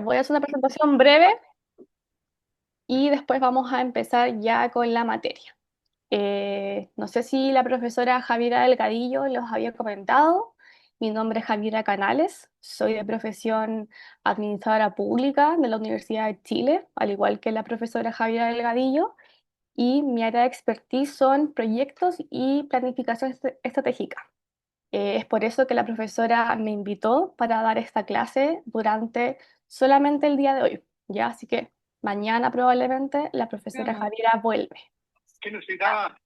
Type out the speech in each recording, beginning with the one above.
Voy a hacer una presentación breve y después vamos a empezar ya con la materia. No sé si la profesora Javiera Delgadillo los había comentado. Mi nombre es Javiera Canales, soy de profesión administradora pública de la Universidad de Chile, al igual que la profesora Javiera Delgadillo, y mi área de expertise son proyectos y planificación estratégica. Es por eso que la profesora me invitó para dar esta clase durante solamente el día de hoy, ¿ya? Así que mañana probablemente la profesora Ah, Javiera vuelve. ¿qué necesitaba?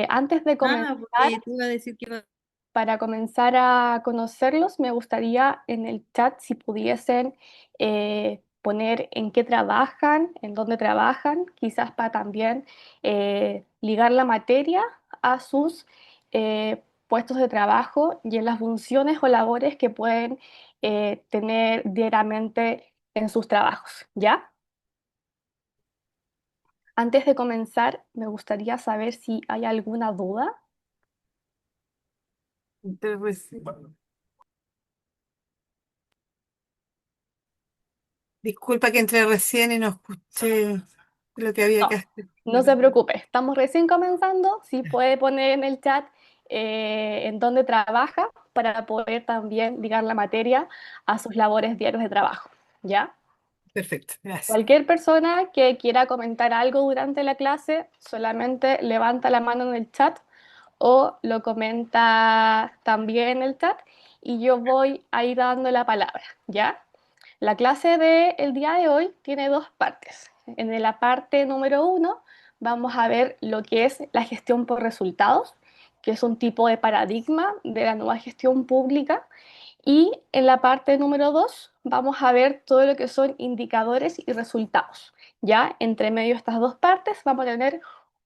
Antes de comenzar, Porque te iba a decir que para comenzar a conocerlos, me gustaría en el chat si pudiesen poner en qué trabajan, en dónde trabajan, quizás para también ligar la materia a sus puestos de trabajo y en las funciones o labores que pueden tener diariamente en sus trabajos, ¿ya? Antes de comenzar, me gustaría saber si hay alguna duda. pues, disculpa que entré recién y no escuché lo que había que No, hacer. no se preocupe, estamos recién comenzando. Si puede poner en el chat en dónde trabaja para poder también ligar la materia a sus labores diarios de trabajo, ¿ya? Perfecto, gracias. Cualquier persona que quiera comentar algo durante la clase, solamente levanta la mano en el chat o lo comenta también en el chat y yo voy a ir dando la palabra, ¿ya? La clase del día de hoy tiene dos partes. En la parte número uno vamos a ver lo que es la gestión por resultados, que es un tipo de paradigma de la nueva gestión pública. Y en la parte número 2 vamos a ver todo lo que son indicadores y resultados. Ya entre medio de estas dos partes vamos a tener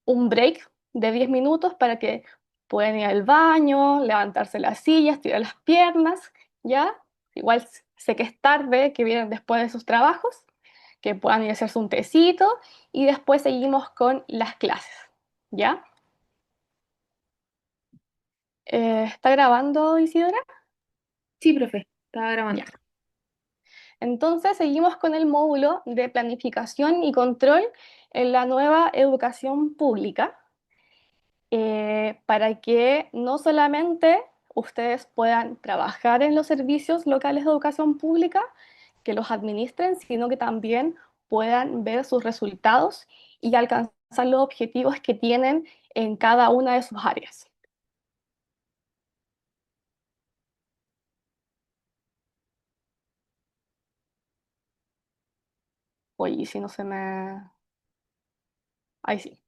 un break de 10 minutos para que puedan ir al baño, levantarse las sillas, tirar las piernas, ¿ya? Igual sé que es tarde, que vienen después de sus trabajos, que puedan ir a hacerse un tecito y después seguimos con las clases, ¿ya? ¿Está grabando, Isidora? Sí, profe, estaba Ya. grabando. Entonces seguimos con el módulo de planificación y control en la nueva educación pública, para que no solamente ustedes puedan trabajar en los servicios locales de educación pública, que los administren, sino que también puedan ver sus resultados y alcanzar los objetivos que tienen en cada una de sus áreas. Oye, si no se me... Ahí sí.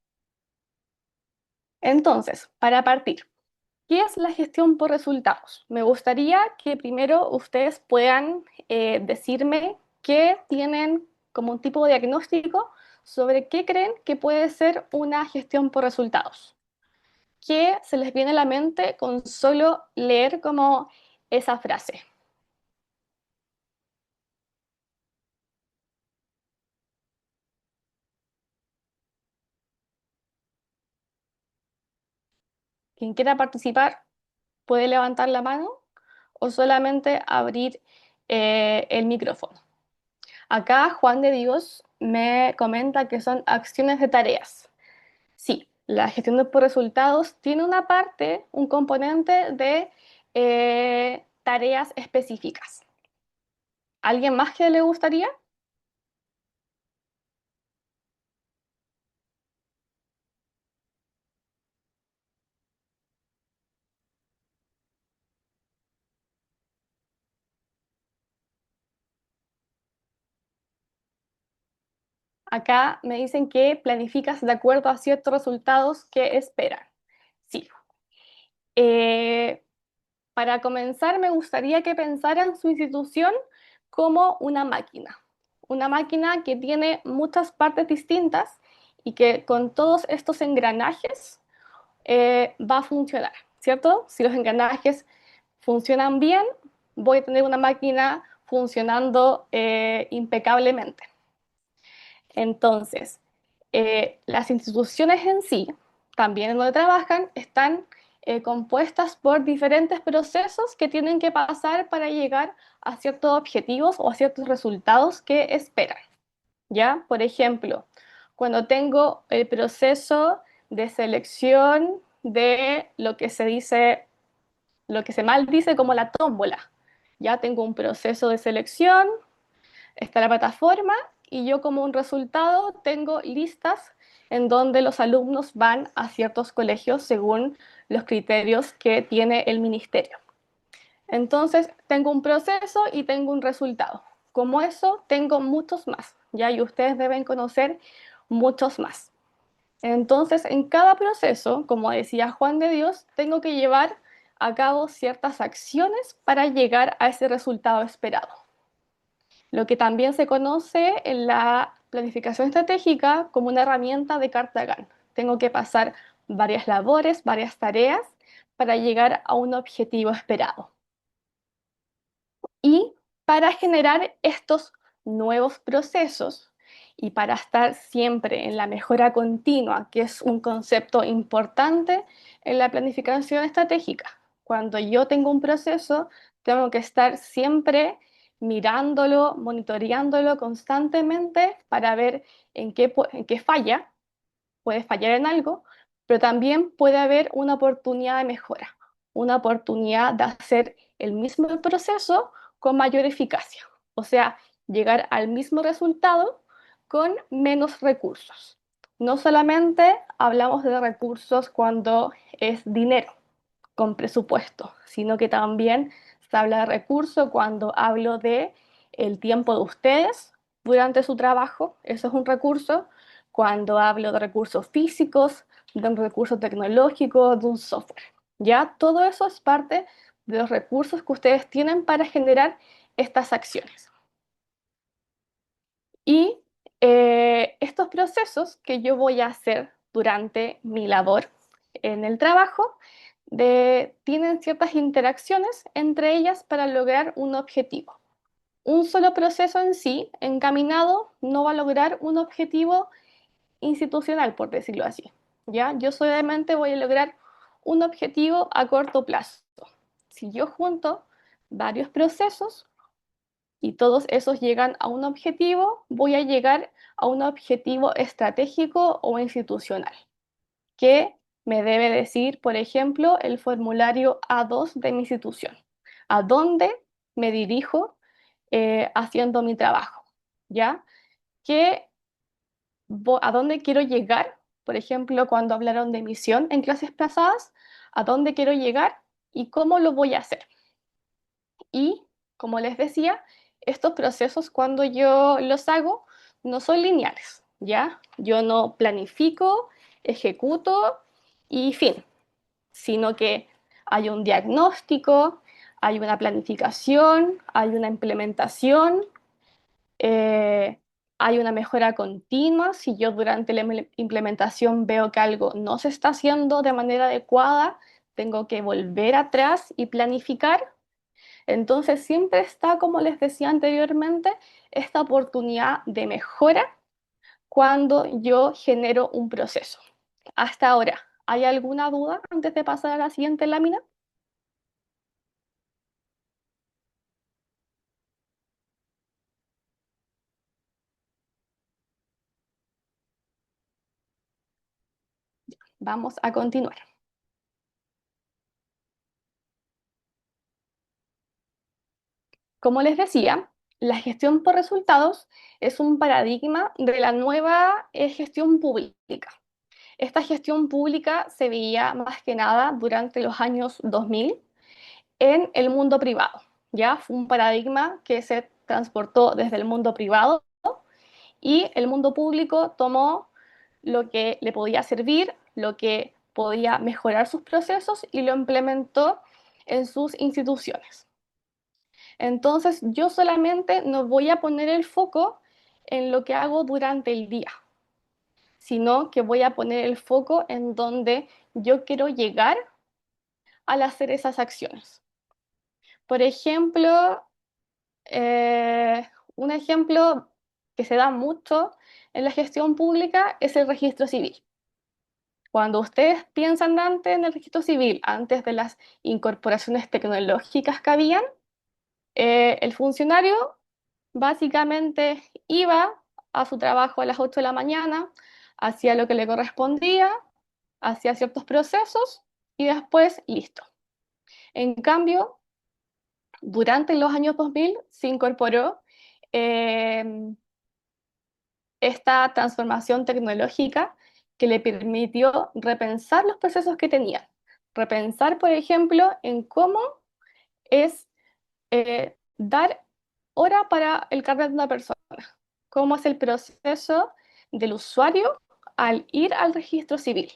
Entonces, para partir, ¿qué es la gestión por resultados? Me gustaría que primero ustedes puedan decirme qué tienen como un tipo de diagnóstico sobre qué creen que puede ser una gestión por resultados. ¿Qué se les viene a la mente con solo leer como esa frase? Quien quiera participar puede levantar la mano o solamente abrir el micrófono. Acá Juan de Dios me comenta que son acciones de tareas. Sí, la gestión de por resultados tiene una parte, un componente de tareas específicas. ¿Alguien más que le gustaría? Acá me dicen que planificas de acuerdo a ciertos resultados que esperan. Sí. Eh, para comenzar, me gustaría que pensaran su institución como una máquina que tiene muchas partes distintas y que con todos estos engranajes va a funcionar, ¿cierto? Si los engranajes funcionan bien, voy a tener una máquina funcionando impecablemente. Entonces, las instituciones en sí, también en donde trabajan, están compuestas por diferentes procesos que tienen que pasar para llegar a ciertos objetivos o a ciertos resultados que esperan. ¿Ya? Por ejemplo, cuando tengo el proceso de selección de lo que se dice, lo que se mal dice como la tómbola. Ya tengo un proceso de selección, está la plataforma y yo como un resultado tengo listas en donde los alumnos van a ciertos colegios según los criterios que tiene el ministerio. Entonces, tengo un proceso y tengo un resultado. Como eso, tengo muchos más, ¿ya? Y ustedes deben conocer muchos más. Entonces, en cada proceso, como decía Juan de Dios, tengo que llevar a cabo ciertas acciones para llegar a ese resultado esperado. Lo que también se conoce en la planificación estratégica como una herramienta de Cartagán. Tengo que pasar varias labores, varias tareas para llegar a un objetivo esperado. Y para generar estos nuevos procesos y para estar siempre en la mejora continua, que es un concepto importante en la planificación estratégica. Cuando yo tengo un proceso, tengo que estar siempre mirándolo, monitoreándolo constantemente para ver en qué falla, puede fallar en algo, pero también puede haber una oportunidad de mejora, una oportunidad de hacer el mismo proceso con mayor eficacia, o sea, llegar al mismo resultado con menos recursos. No solamente hablamos de recursos cuando es dinero, con presupuesto, sino que también se habla de recursos cuando hablo de el tiempo de ustedes durante su trabajo, eso es un recurso. Cuando hablo de recursos físicos, de un recurso tecnológico, de un software. Ya todo eso es parte de los recursos que ustedes tienen para generar estas acciones. Y estos procesos que yo voy a hacer durante mi labor en el trabajo tienen ciertas interacciones entre ellas para lograr un objetivo. Un solo proceso en sí, encaminado, no va a lograr un objetivo institucional, por decirlo así. ¿Ya? Yo solamente voy a lograr un objetivo a corto plazo. Si yo junto varios procesos, y todos esos llegan a un objetivo, voy a llegar a un objetivo estratégico o institucional, que me debe decir, por ejemplo, el formulario A2 de mi institución, a dónde me dirijo haciendo mi trabajo, ¿ya? ¿Qué, a dónde quiero llegar? Por ejemplo, cuando hablaron de misión en clases pasadas, a dónde quiero llegar y cómo lo voy a hacer. Y, como les decía, estos procesos cuando yo los hago no son lineales, ¿ya? Yo no planifico, ejecuto y fin, sino que hay un diagnóstico, hay una planificación, hay una implementación, eh, hay una mejora continua. Si yo durante la implementación veo que algo no se está haciendo de manera adecuada, tengo que volver atrás y planificar. Entonces siempre está, como les decía anteriormente, esta oportunidad de mejora cuando yo genero un proceso. Hasta ahora, ¿hay alguna duda antes de pasar a la siguiente lámina? Vamos a continuar. Como les decía, la gestión por resultados es un paradigma de la nueva gestión pública. Esta gestión pública se veía más que nada durante los años 2000 en el mundo privado. Ya fue un paradigma que se transportó desde el mundo privado y el mundo público tomó lo que le podía servir, lo que podía mejorar sus procesos y lo implementó en sus instituciones. Entonces, yo solamente no voy a poner el foco en lo que hago durante el día, sino que voy a poner el foco en donde yo quiero llegar al hacer esas acciones. Por ejemplo, un ejemplo que se da mucho en la gestión pública es el registro civil. Cuando ustedes piensan antes en el registro civil, antes de las incorporaciones tecnológicas que habían, El funcionario básicamente iba a su trabajo a las 8 de la mañana, hacía lo que le correspondía, hacía ciertos procesos y después listo. En cambio, durante los años 2000 se incorporó eh, esta transformación tecnológica que le permitió repensar los procesos que tenía. Repensar, por ejemplo, en cómo es dar hora para el carnet de una persona, cómo es el proceso del usuario al ir al registro civil.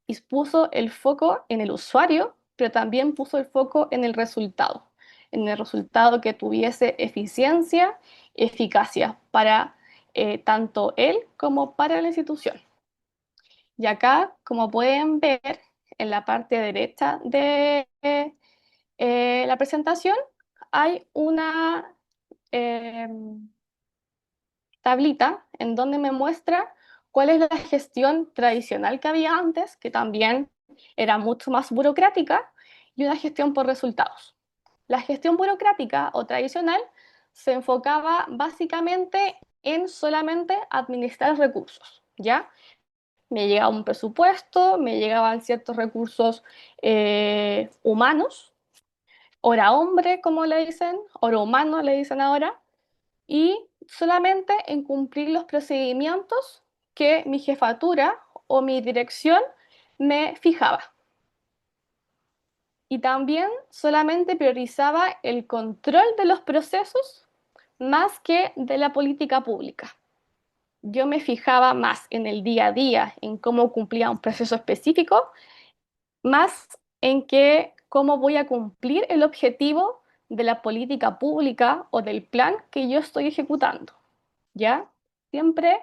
Y puso el foco en el usuario, pero también puso el foco en el resultado que tuviese eficiencia, eficacia para tanto él como para la institución. Y acá, como pueden ver, en la parte derecha de la presentación hay una eh, tablita en donde me muestra cuál es la gestión tradicional que había antes, que también era mucho más burocrática, y una gestión por resultados. La gestión burocrática o tradicional se enfocaba básicamente en solamente administrar recursos, ¿ya? Me llegaba un presupuesto, me llegaban ciertos recursos humanos, hora hombre, como le dicen, hora humano le dicen ahora, y solamente en cumplir los procedimientos que mi jefatura o mi dirección me fijaba. Y también solamente priorizaba el control de los procesos más que de la política pública. Yo me fijaba más en el día a día, en cómo cumplía un proceso específico, más en que cómo voy a cumplir el objetivo de la política pública o del plan que yo estoy ejecutando. ¿Ya? Siempre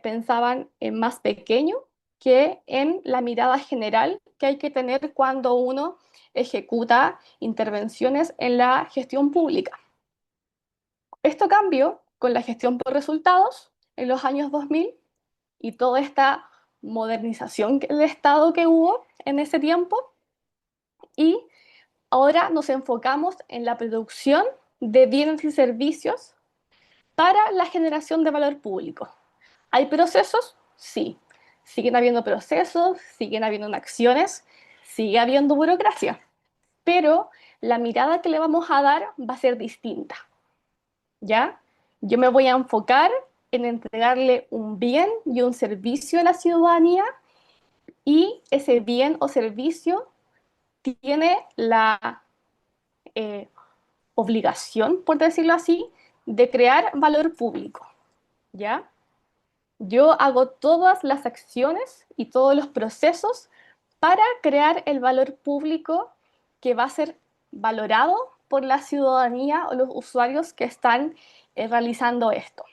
pensaban en más pequeño que en la mirada general que hay que tener cuando uno ejecuta intervenciones en la gestión pública. Esto cambió con la gestión por resultados en los años 2000 y toda esta modernización del Estado que hubo en ese tiempo, y ahora nos enfocamos en la producción de bienes y servicios para la generación de valor público. ¿Hay procesos? Sí. Siguen habiendo procesos, siguen habiendo acciones, sigue habiendo burocracia, pero la mirada que le vamos a dar va a ser distinta, ¿ya? Yo me voy a enfocar en entregarle un bien y un servicio a la ciudadanía, y ese bien o servicio tiene la eh, obligación, por decirlo así, de crear valor público, ¿ya? Yo hago todas las acciones y todos los procesos para crear el valor público que va a ser valorado por la ciudadanía o los usuarios que están realizando esto.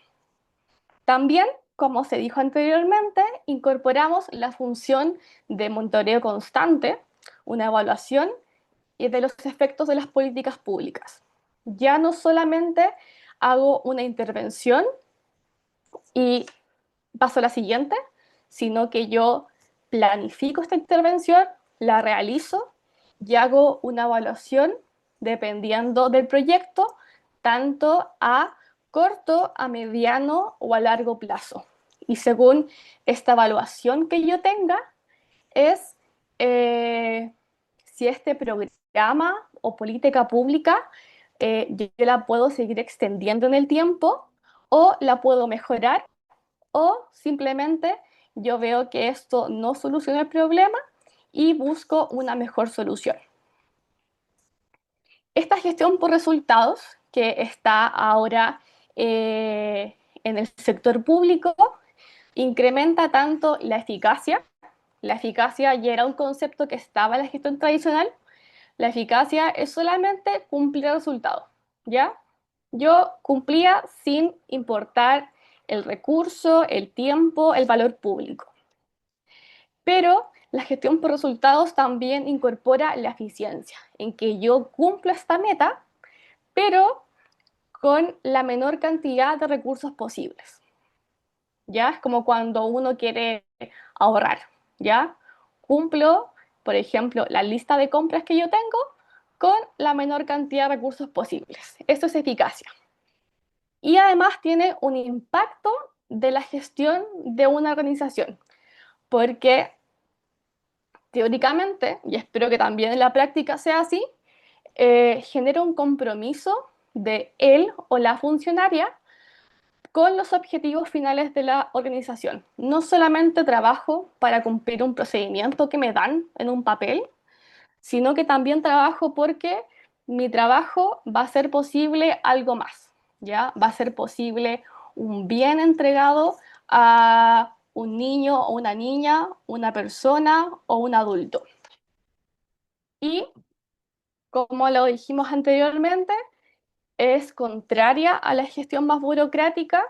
También, como se dijo anteriormente, incorporamos la función de monitoreo constante, una evaluación y de los efectos de las políticas públicas. Ya no solamente hago una intervención y paso a la siguiente, sino que yo planifico esta intervención, la realizo y hago una evaluación dependiendo del proyecto, tanto a corto, a mediano o a largo plazo. Y según esta evaluación que yo tenga, es si este programa o política pública yo la puedo seguir extendiendo en el tiempo o la puedo mejorar, o simplemente yo veo que esto no soluciona el problema y busco una mejor solución. Esta gestión por resultados que está ahora en el sector público incrementa tanto la eficacia ya era un concepto que estaba en la gestión tradicional, la eficacia es solamente cumplir el resultado, ¿ya? Yo cumplía sin importar el recurso, el tiempo, el valor público. Pero la gestión por resultados también incorpora la eficiencia, en que yo cumplo esta meta, pero con la menor cantidad de recursos posibles. ¿Ya? Es como cuando uno quiere ahorrar, ¿ya? Cumplo, por ejemplo, la lista de compras que yo tengo con la menor cantidad de recursos posibles. Eso es eficacia. Y además tiene un impacto de la gestión de una organización, porque teóricamente, y espero que también en la práctica sea así, genera un compromiso de él o la funcionaria con los objetivos finales de la organización. No solamente trabajo para cumplir un procedimiento que me dan en un papel, sino que también trabajo porque mi trabajo va a ser posible algo más, ¿ya? Va a ser posible un bien entregado a un niño o una niña, una persona o un adulto. Y como lo dijimos anteriormente, es contraria a la gestión más burocrática,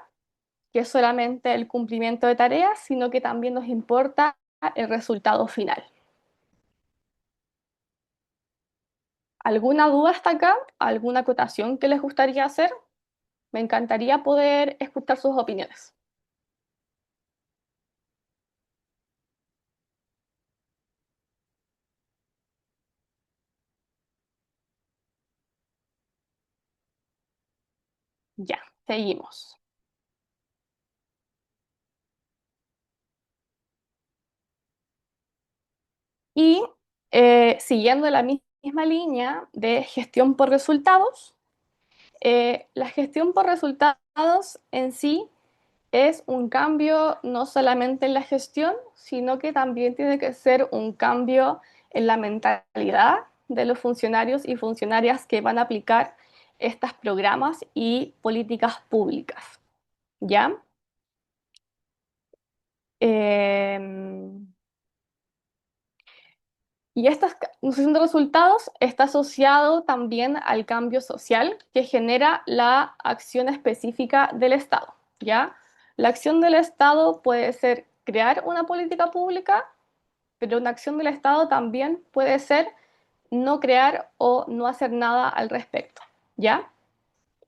que es solamente el cumplimiento de tareas, sino que también nos importa el resultado final. ¿Alguna duda hasta acá? ¿Alguna acotación que les gustaría hacer? Me encantaría poder escuchar sus opiniones. Ya, seguimos. Y siguiendo la misma línea de gestión por resultados, la gestión por resultados en sí es un cambio no solamente en la gestión, sino que también tiene que ser un cambio en la mentalidad de los funcionarios y funcionarias que van a aplicar estos programas y políticas públicas. ¿Ya? Eh, y esta sucesión de resultados está asociado también al cambio social que genera la acción específica del Estado, ¿ya? La acción del Estado puede ser crear una política pública, pero una acción del Estado también puede ser no crear o no hacer nada al respecto, ¿ya?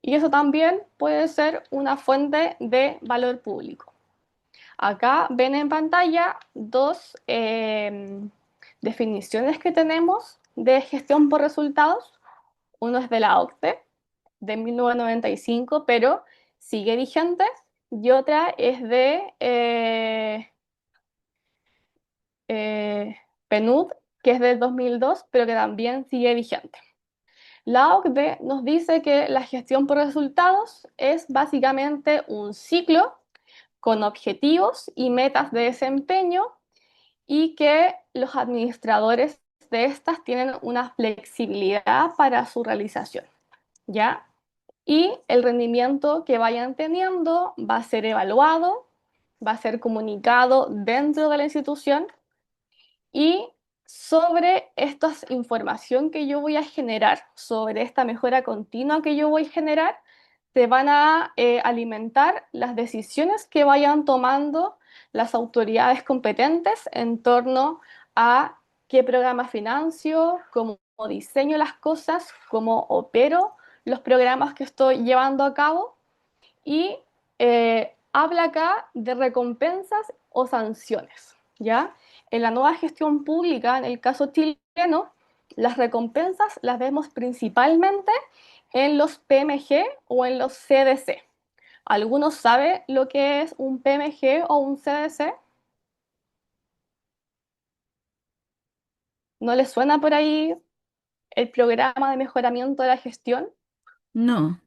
Y eso también puede ser una fuente de valor público. Acá ven en pantalla dos definiciones que tenemos de gestión por resultados. Uno es de la OCDE de 1995, pero sigue vigente, y otra es de PNUD, que es del 2002, pero que también sigue vigente. La OCDE nos dice que la gestión por resultados es básicamente un ciclo con objetivos y metas de desempeño y que los administradores de estas tienen una flexibilidad para su realización, ¿ya? Y el rendimiento que vayan teniendo va a ser evaluado, va a ser comunicado dentro de la institución y sobre esta información que yo voy a generar, sobre esta mejora continua que yo voy a generar, se van a alimentar las decisiones que vayan tomando las autoridades competentes en torno a qué programa financio, cómo diseño las cosas, cómo opero los programas que estoy llevando a cabo y habla acá de recompensas o sanciones, ¿ya? En la nueva gestión pública, en el caso chileno, las recompensas las vemos principalmente en los PMG o en los CDC. ¿Alguno sabe lo que es un PMG o un CDC? ¿No les suena por ahí el programa de mejoramiento de la gestión No,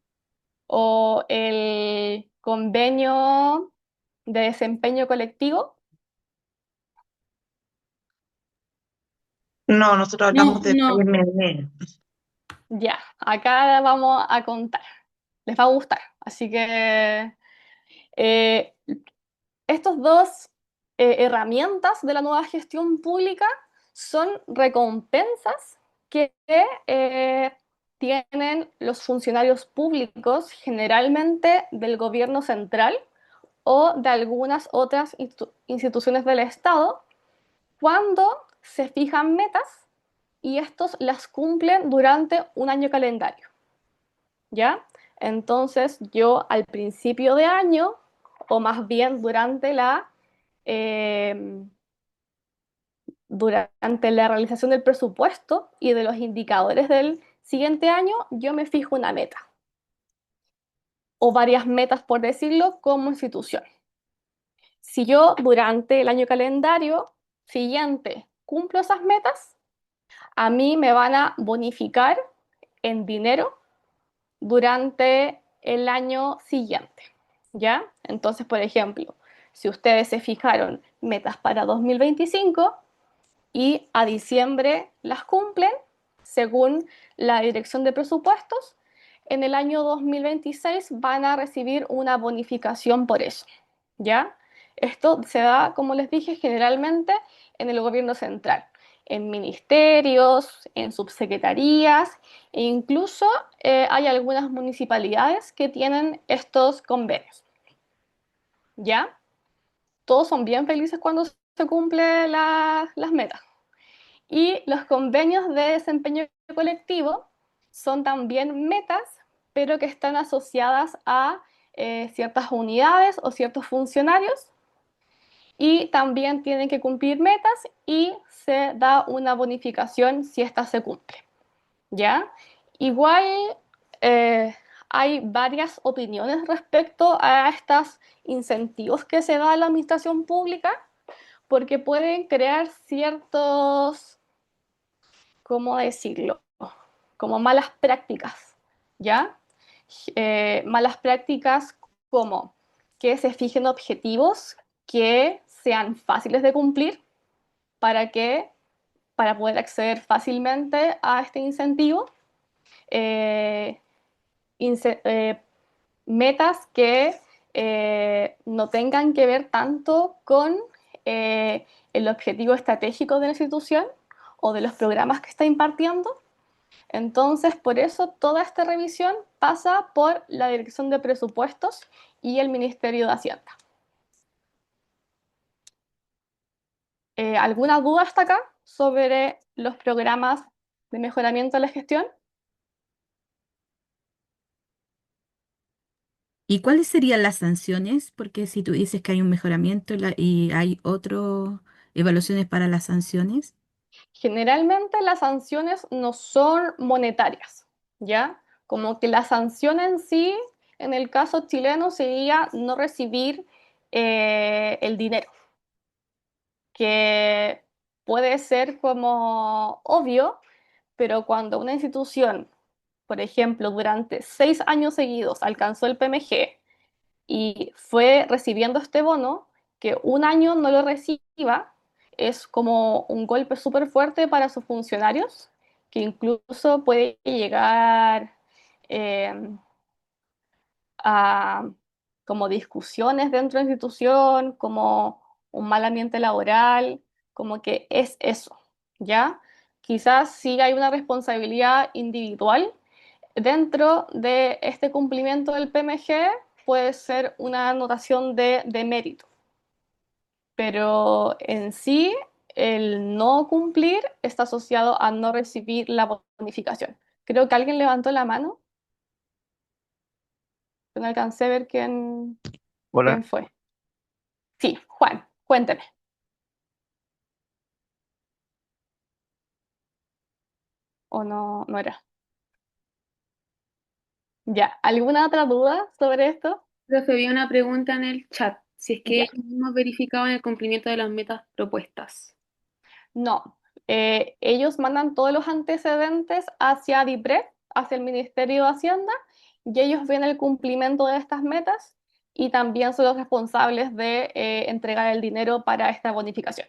o el convenio de desempeño colectivo? No, nosotros hablamos no, de no. PMD. Ya, acá vamos a contar. Les va a gustar. Así que eh, estos dos herramientas de la nueva gestión pública son recompensas que tienen los funcionarios públicos, generalmente del gobierno central o de algunas otras instituciones del Estado, cuando se fijan metas y estos las cumplen durante un año calendario. ¿Ya? Entonces yo al principio de año, o más bien durante la, eh, durante la realización del presupuesto y de los indicadores del siguiente año, yo me fijo una meta o varias metas, por decirlo, como institución. Si yo durante el año calendario siguiente cumplo esas metas, a mí me van a bonificar en dinero durante el año siguiente, ¿ya? Entonces, por ejemplo, si ustedes se fijaron metas para 2025 y a diciembre las cumplen, según la dirección de presupuestos, en el año 2026 van a recibir una bonificación por eso, ¿ya? Esto se da, como les dije, generalmente en el gobierno central, en ministerios, en subsecretarías e incluso hay algunas municipalidades que tienen estos convenios, ¿ya? Todos son bien felices cuando se cumplen las metas. Y los convenios de desempeño colectivo son también metas, pero que están asociadas a ciertas unidades o ciertos funcionarios y también tienen que cumplir metas y se da una bonificación si ésta se cumple, ¿ya? Igual eh, hay varias opiniones respecto a estos incentivos que se da a la administración pública porque pueden crear ciertos, ¿cómo decirlo? Como malas prácticas, ¿ya? Malas prácticas como que se fijen objetivos que sean fáciles de cumplir para que para poder acceder fácilmente a este incentivo, eh, ince metas que no tengan que ver tanto con el objetivo estratégico de la institución o de los programas que está impartiendo. Entonces, por eso toda esta revisión pasa por la Dirección de Presupuestos y el Ministerio de Hacienda. ¿Alguna duda hasta acá sobre los programas de mejoramiento de la gestión? ¿Y cuáles serían las sanciones? Porque si tú dices que hay un mejoramiento y hay otras evaluaciones para las sanciones. Generalmente las sanciones no son monetarias, ¿ya? Como que la sanción en sí, en el caso chileno, sería no recibir el dinero, que puede ser como obvio, pero cuando una institución, por ejemplo, durante 6 años seguidos alcanzó el PMG y fue recibiendo este bono, que un año no lo reciba es como un golpe súper fuerte para sus funcionarios, que incluso puede llegar eh, a como discusiones dentro de la institución, como un mal ambiente laboral, como que es eso, ¿ya? Quizás sí hay una responsabilidad individual dentro de este cumplimiento del PMG, puede ser una anotación de mérito, pero en sí el no cumplir está asociado a no recibir la bonificación. Creo que alguien levantó la mano, no alcancé a ver quién Hola, fue. Sí, Juan, cuénteme. ¿O no, no era? Ya, ¿alguna otra duda sobre esto? Profe, había una pregunta en el chat, si es que Ya, ellos mismos verificaban el cumplimiento de las metas propuestas. no. Ellos mandan todos los antecedentes hacia DIPRED, hacia el Ministerio de Hacienda, y ellos ven el cumplimiento de estas metas y también son los responsables de entregar el dinero para esta bonificación.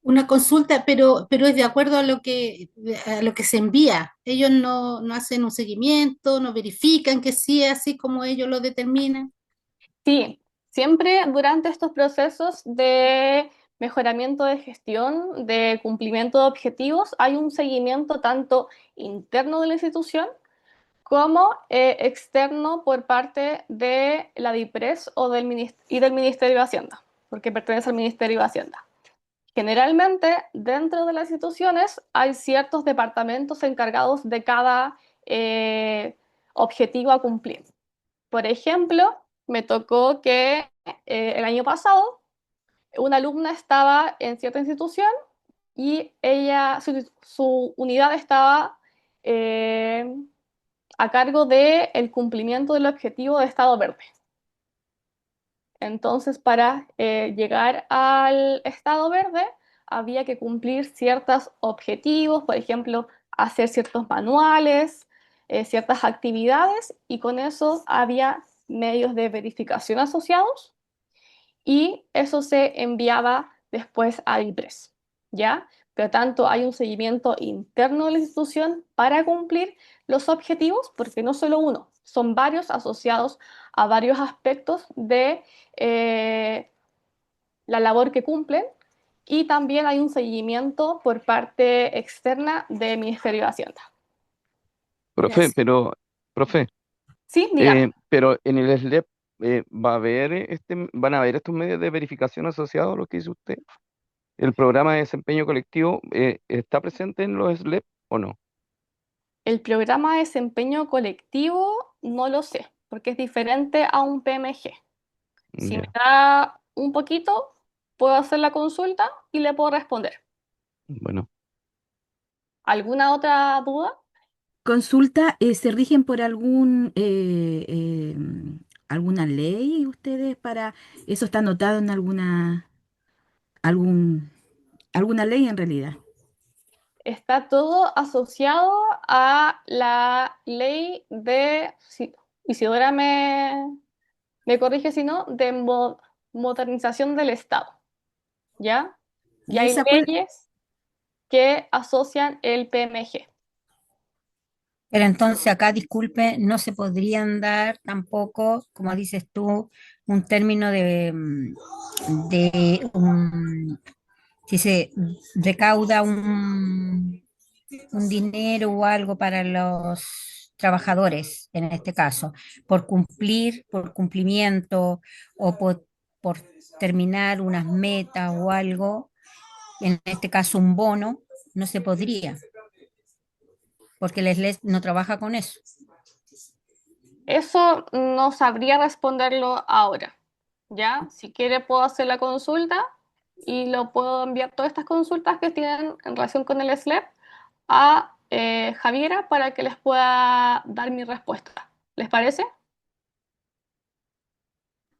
Una consulta, pero es de acuerdo a lo que se envía. Ellos no hacen un seguimiento, no verifican que sí es así como ellos lo determinan. Sí, siempre durante estos procesos de mejoramiento de gestión, de cumplimiento de objetivos, hay un seguimiento tanto interno de la institución como externo por parte de la DIPRES o y del Ministerio de Hacienda, porque pertenece al Ministerio de Hacienda. Generalmente, dentro de las instituciones hay ciertos departamentos encargados de cada objetivo a cumplir. Por ejemplo, me tocó que el año pasado una alumna estaba en cierta institución y su unidad estaba eh, a cargo del cumplimiento del objetivo de estado verde. Entonces, para llegar al estado verde, había que cumplir ciertos objetivos, por ejemplo, hacer ciertos manuales, ciertas actividades, y con eso había medios de verificación asociados y eso se enviaba después a IPRES, ¿ya? Pero tanto hay un seguimiento interno de la institución para cumplir los objetivos, porque no solo uno, son varios asociados a varios aspectos de eh, la labor que cumplen, y también hay un seguimiento por parte externa del Ministerio de Hacienda. Profe, Gracias. profe, Sí, dígame. pero en el SLEP va a haber van a haber estos medios de verificación asociados a lo que dice usted. ¿El programa de desempeño colectivo está presente en los SLEP o no? El programa de desempeño colectivo no lo sé, porque es diferente a un PMG. Si me Ya, da un poquito, puedo hacer la consulta y le puedo responder. bueno. ¿Alguna otra duda? Consulta, ¿se rigen por alguna ley ustedes para eso está anotado en algún, alguna ley en realidad? Está todo asociado a la ley de, Isidora me corrige si no, de modernización del Estado, ¿ya? Y ¿Y hay esa cuál? leyes que asocian el PMG. Pero entonces acá, disculpe, no se podrían dar tampoco, como dices tú, un término si se recauda un dinero o algo para los trabajadores, en este caso, por cumplir, por cumplimiento o por terminar unas metas o algo, en este caso un bono, no se podría, porque el SLES no trabaja con eso. Eso no sabría responderlo ahora, ¿ya? Si quiere puedo hacer la consulta y lo puedo enviar todas estas consultas que tienen en relación con el SLEP a Javiera para que les pueda dar mi respuesta. ¿Les parece?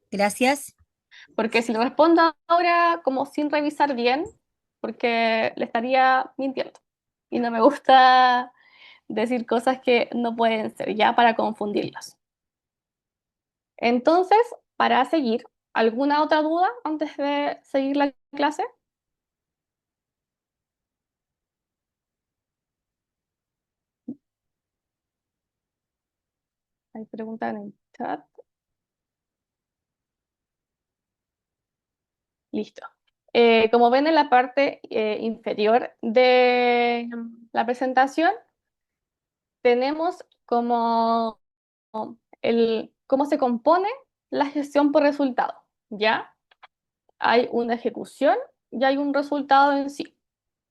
Gracias. Porque si le respondo ahora como sin revisar bien, porque le estaría mintiendo. Y no me gusta decir cosas que no pueden ser, ya para confundirlas. Entonces, para seguir, ¿alguna otra duda antes de seguir la clase? Hay preguntas en el chat. Listo. Como ven en la parte inferior de la presentación, tenemos como cómo se compone la gestión por resultado, ¿ya? Hay una ejecución y hay un resultado en sí.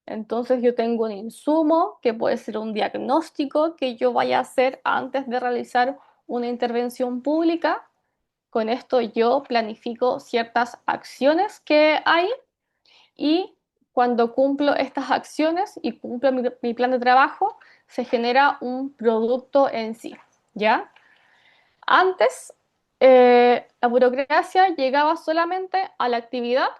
Entonces yo tengo un insumo que puede ser un diagnóstico que yo vaya a hacer antes de realizar una intervención pública. Con esto yo planifico ciertas acciones que hay y cuando cumplo estas acciones y cumplo mi plan de trabajo, se genera un producto en sí, ¿ya? Antes, la burocracia llegaba solamente a la actividad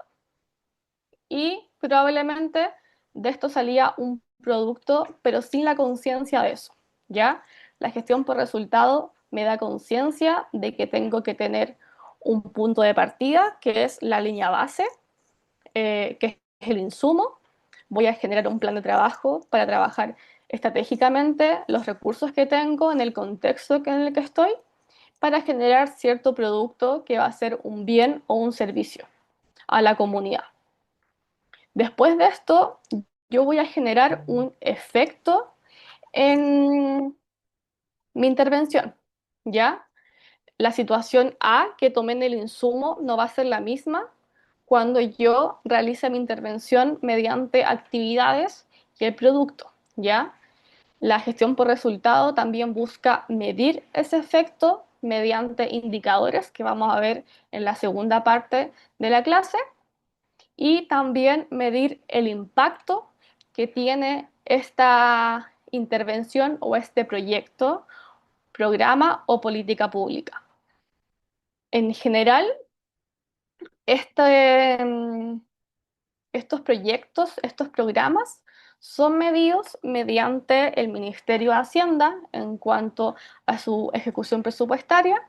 y probablemente de esto salía un producto, pero sin la conciencia de eso, ¿ya? La gestión por resultado me da conciencia de que tengo que tener un punto de partida, que es la línea base, que es el insumo. Voy a generar un plan de trabajo para trabajar estratégicamente los recursos que tengo en el contexto en el que estoy para generar cierto producto que va a ser un bien o un servicio a la comunidad. Después de esto, yo voy a generar un efecto en mi intervención, ¿ya? La situación A que tomé en el insumo no va a ser la misma cuando yo realice mi intervención mediante actividades y el producto, ¿ya? La gestión por resultado también busca medir ese efecto mediante indicadores que vamos a ver en la segunda parte de la clase. y también medir el impacto que tiene esta intervención o este proyecto, programa o política pública. En general, este, estos proyectos, estos programas, son medidos mediante el Ministerio de Hacienda en cuanto a su ejecución presupuestaria,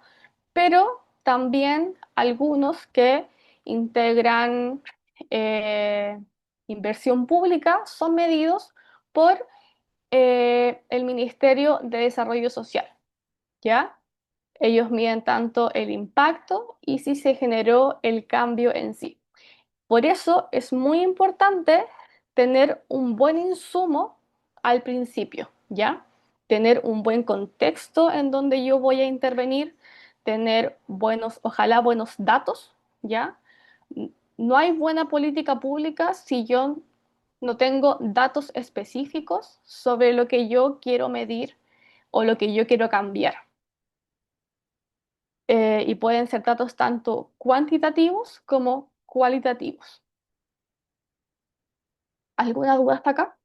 pero también algunos que integran eh, inversión pública son medidos por el Ministerio de Desarrollo Social, ¿ya? Ellos miden tanto el impacto y si se generó el cambio en sí. Por eso es muy importante tener un buen insumo al principio, ¿ya? Tener un buen contexto en donde yo voy a intervenir, tener buenos, ojalá buenos datos, ¿ya? No hay buena política pública si yo no tengo datos específicos sobre lo que yo quiero medir o lo que yo quiero cambiar. Y pueden ser datos tanto cuantitativos como cualitativos. ¿Alguna duda hasta acá?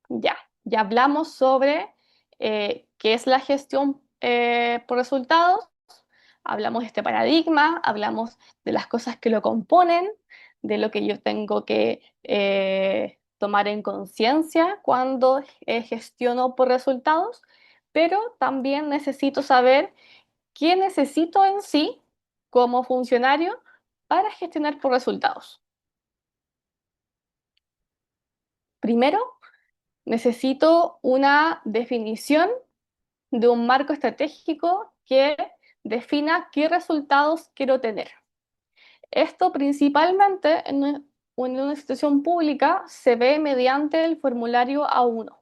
Ya hablamos sobre qué es la gestión por resultados, hablamos de este paradigma, hablamos de las cosas que lo componen, de lo que yo tengo que tomar en conciencia cuando gestiono por resultados, pero también necesito saber qué necesito en sí como funcionario para gestionar por resultados. Primero, necesito una definición de un marco estratégico que defina qué resultados quiero tener. Esto principalmente en una institución pública se ve mediante el formulario A1,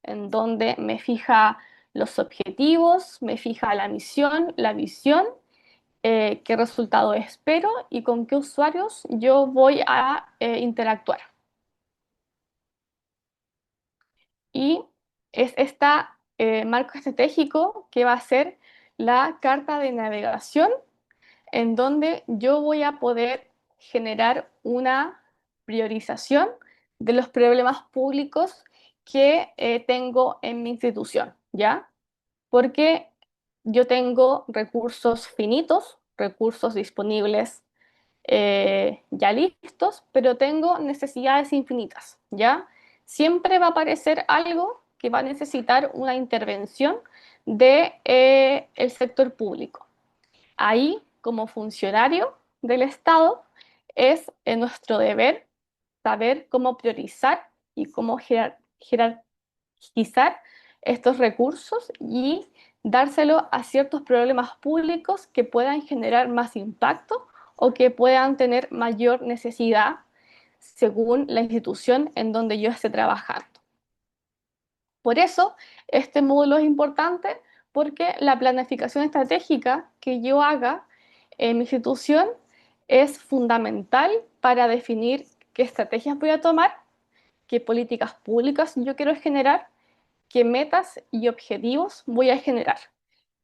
en donde me fija los objetivos, me fija la misión, la visión, qué resultado espero y con qué usuarios yo voy a interactuar. Y es este marco estratégico que va a ser la carta de navegación en donde yo voy a poder generar una priorización de los problemas públicos que tengo en mi institución, ¿ya? Porque yo tengo recursos finitos, recursos disponibles ya listos, pero tengo necesidades infinitas, ¿ya? Siempre va a aparecer algo que va a necesitar una intervención de, el sector público. Ahí, como funcionario del Estado, es nuestro deber saber cómo priorizar y cómo jerarquizar estos recursos y dárselo a ciertos problemas públicos que puedan generar más impacto o que puedan tener mayor necesidad según la institución en donde yo esté trabajando. Por eso, este módulo es importante porque la planificación estratégica que yo haga en mi institución es fundamental para definir qué estrategias voy a tomar, qué políticas públicas yo quiero generar, qué metas y objetivos voy a generar.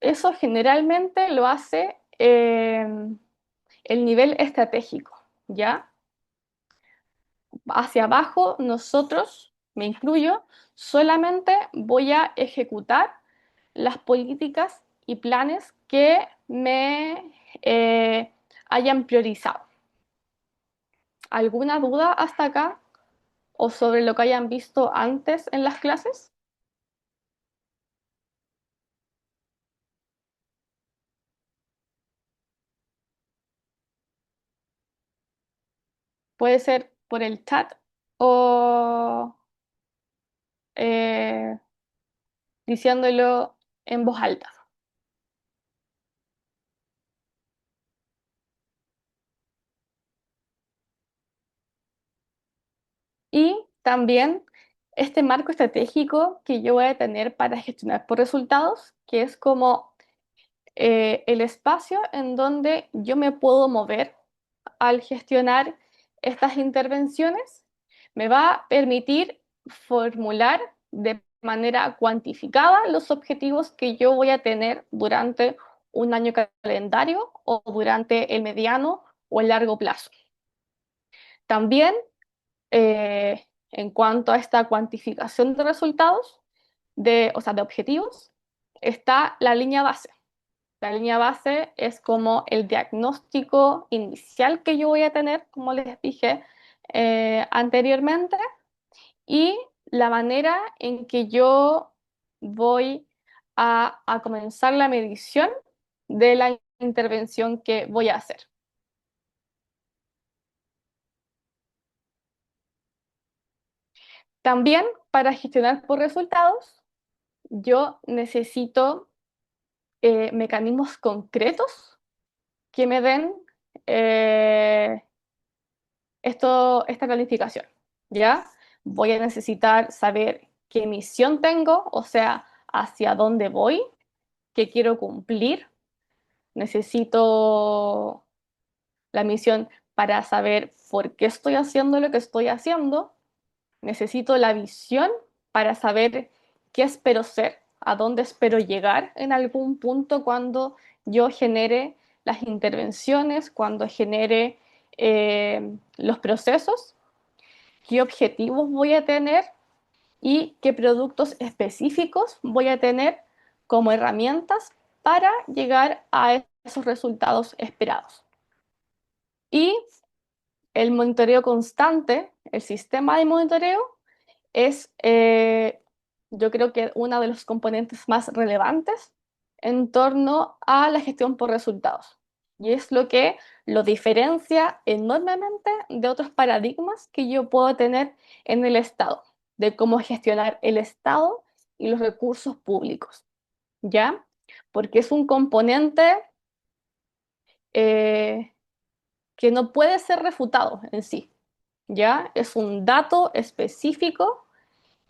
Eso generalmente lo hace el nivel estratégico, ¿ya? Hacia abajo, nosotros, me incluyo, solamente voy a ejecutar las políticas y planes que me hayan priorizado. ¿Alguna duda hasta acá o sobre lo que hayan visto antes en las clases? Puede ser por el chat o eh, diciéndolo en voz alta. Y también este marco estratégico que yo voy a tener para gestionar por resultados, que es como el espacio en donde yo me puedo mover al gestionar estas intervenciones, me va a permitir formular de manera cuantificada los objetivos que yo voy a tener durante un año calendario o durante el mediano o el largo plazo. También, en cuanto a esta cuantificación de resultados, o sea, de objetivos, está la línea base. La línea base es como el diagnóstico inicial que yo voy a tener, como les dije anteriormente, y la manera en que yo voy a comenzar la medición de la intervención que voy a hacer. También para gestionar por resultados, yo necesito mecanismos concretos que me den esta planificación, ¿ya? Voy a necesitar saber qué misión tengo, o sea, hacia dónde voy, qué quiero cumplir. Necesito la misión para saber por qué estoy haciendo lo que estoy haciendo. Necesito la visión para saber qué espero ser, a dónde espero llegar en algún punto cuando yo genere las intervenciones, cuando genere los procesos, qué objetivos voy a tener y qué productos específicos voy a tener como herramientas para llegar a esos resultados esperados. Y el monitoreo constante, el sistema de monitoreo, es yo creo que uno de los componentes más relevantes en torno a la gestión por resultados. Y es lo que lo diferencia enormemente de otros paradigmas que yo puedo tener en el Estado, de cómo gestionar el Estado y los recursos públicos, ¿ya? Porque es un componente eh, que no puede ser refutado en sí, ¿ya? Es un dato específico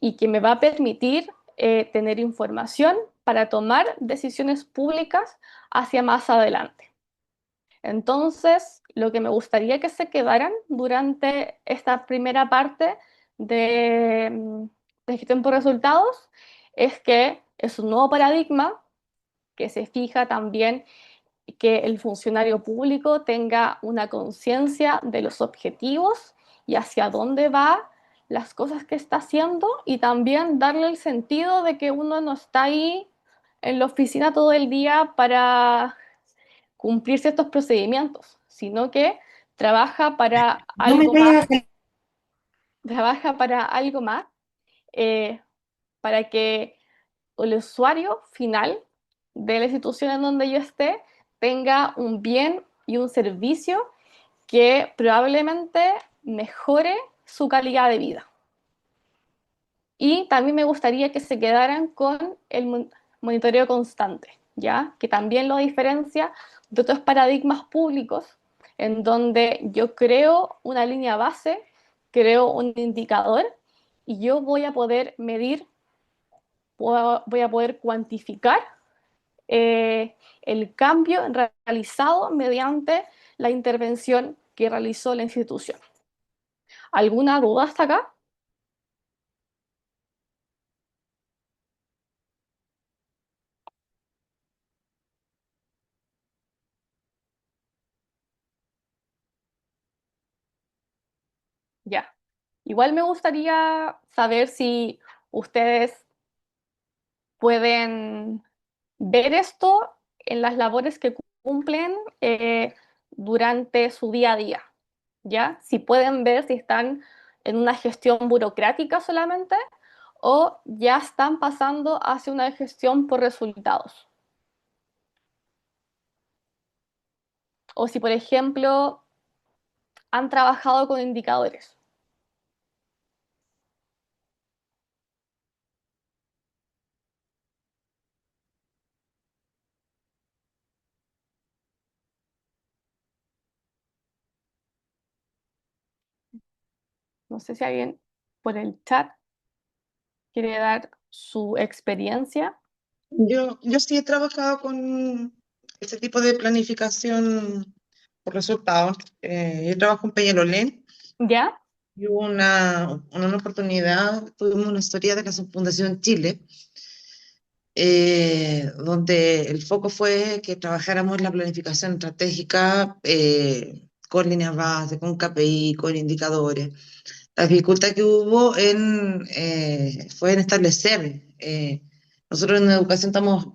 y que me va a permitir tener información para tomar decisiones públicas hacia más adelante. Entonces, lo que me gustaría que se quedaran durante esta primera parte de gestión por resultados es que es un nuevo paradigma que se fija también que el funcionario público tenga una conciencia de los objetivos y hacia dónde va las cosas que está haciendo y también darle el sentido de que uno no está ahí en la oficina todo el día para cumplir ciertos procedimientos, sino que trabaja para No me algo más, vayas a... trabaja para algo más, eh, para que el usuario final de la institución en donde yo esté tenga un bien y un servicio que probablemente mejore su calidad de vida. Y también me gustaría que se quedaran con el monitoreo constante, ¿ya? Que también lo diferencia de otros paradigmas públicos en donde yo creo una línea base, creo un indicador y yo voy a poder medir, voy a poder cuantificar el cambio realizado mediante la intervención que realizó la institución. ¿Alguna duda hasta acá? Ya. Igual me gustaría saber si ustedes pueden ver esto en las labores que cumplen durante su día a día, ¿ya? Si pueden ver si están en una gestión burocrática solamente o ya están pasando hacia una gestión por resultados. O si, por ejemplo, han trabajado con indicadores. No sé si alguien por el chat quiere dar su experiencia. Yo sí he trabajado con ese tipo de planificación por resultados. Yo trabajo en Peñalolén ¿Ya? Y hubo una oportunidad, tuvimos una historia de la Fundación Chile, donde el foco fue que trabajáramos la planificación estratégica con líneas base, con KPI, con indicadores. La dificultad que hubo fue en establecer. Nosotros en educación estamos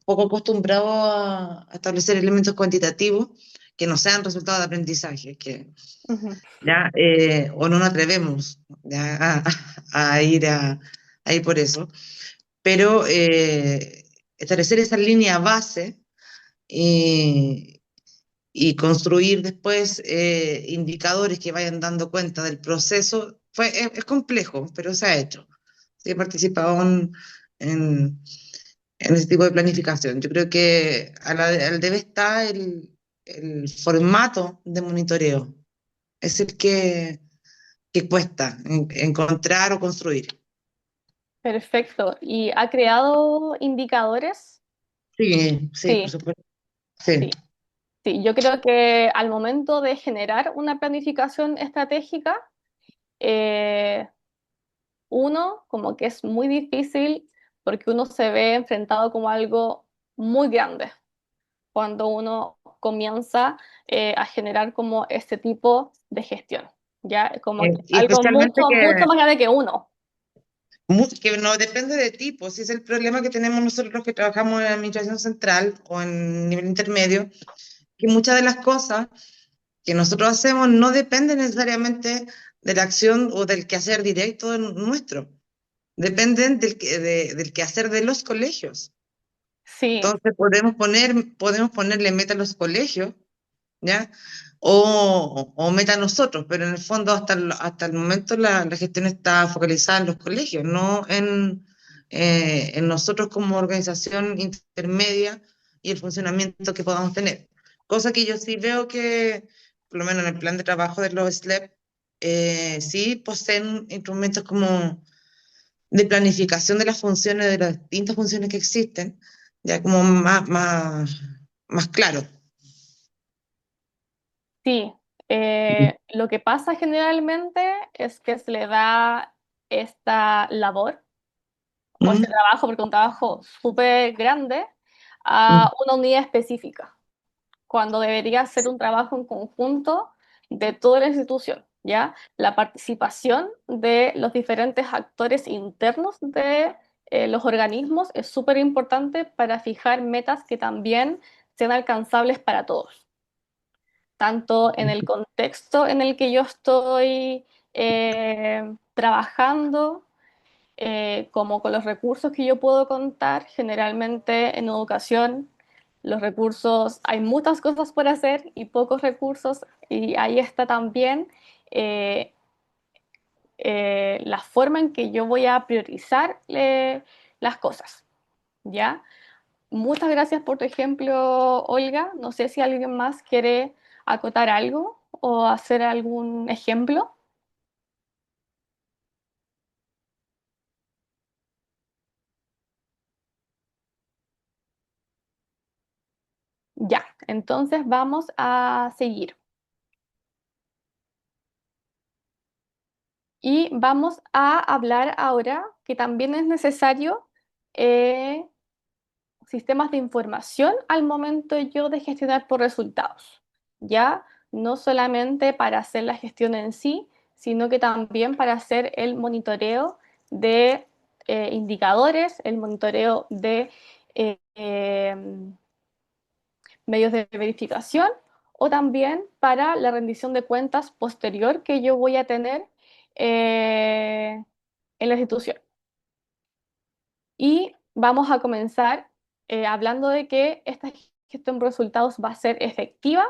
poco acostumbrados a establecer elementos cuantitativos que no sean resultados de aprendizaje, Ujú. ya, o no nos atrevemos ya, a ir por eso. Pero establecer esa línea base eh, y construir después indicadores que vayan dando cuenta del proceso es complejo, pero se ha hecho. Sí, he participado en, en ese tipo de planificación. Yo creo que al debe está el formato de monitoreo. Es el que cuesta encontrar o construir. Perfecto. ¿Y ha creado indicadores? Sí, sí, por Sí, supuesto. Sí. sí, sí. Yo creo que al momento de generar una planificación estratégica, eh, uno, como que es muy difícil porque uno se ve enfrentado como algo muy grande cuando uno comienza a generar como este tipo de gestión, ¿ya? Como que Y algo especialmente mucho, mucho más grande que uno. que no depende de ti, pues si es el problema que tenemos nosotros los que trabajamos en la administración central o en nivel intermedio, que muchas de las cosas que nosotros hacemos no dependen necesariamente de la acción o del quehacer directo nuestro, dependen del quehacer de los colegios. Sí, Entonces podemos ponerle meta a los colegios, ¿ya? O meta a nosotros, pero en el fondo hasta el momento la gestión está focalizada en los colegios, no en nosotros como organización intermedia y el funcionamiento que podamos tener. Cosa que yo sí veo que, por lo menos en el plan de trabajo de los SLEP, sí poseen instrumentos como de planificación de las funciones, de las distintas funciones que existen, ya como más claro. sí. Lo que pasa generalmente es que se le da esta labor o este ¿Mm? trabajo, porque es un trabajo súper grande, Mm. a una unidad específica, cuando debería ser un trabajo en conjunto de toda la institución, ¿ya? La participación de los diferentes actores internos de los organismos es súper importante para fijar metas que también sean alcanzables para todos, tanto en el contexto en el que yo estoy trabajando, como con los recursos que yo puedo contar. Generalmente en educación los recursos, hay muchas cosas por hacer y pocos recursos, y ahí está también eh, la forma en que yo voy a priorizar las cosas, ¿ya? Muchas gracias por tu ejemplo, Olga. No sé si alguien más quiere acotar algo o hacer algún ejemplo. Ya, entonces vamos a seguir. Y vamos a hablar ahora que también es necesario eh, sistemas de información al momento yo de gestionar por resultados, ¿ya? No solamente para hacer la gestión en sí, sino que también para hacer el monitoreo de indicadores, el monitoreo de medios de verificación o también para la rendición de cuentas posterior que yo voy a tener en la institución. Y vamos a comenzar hablando de que esta gestión de resultados va a ser efectiva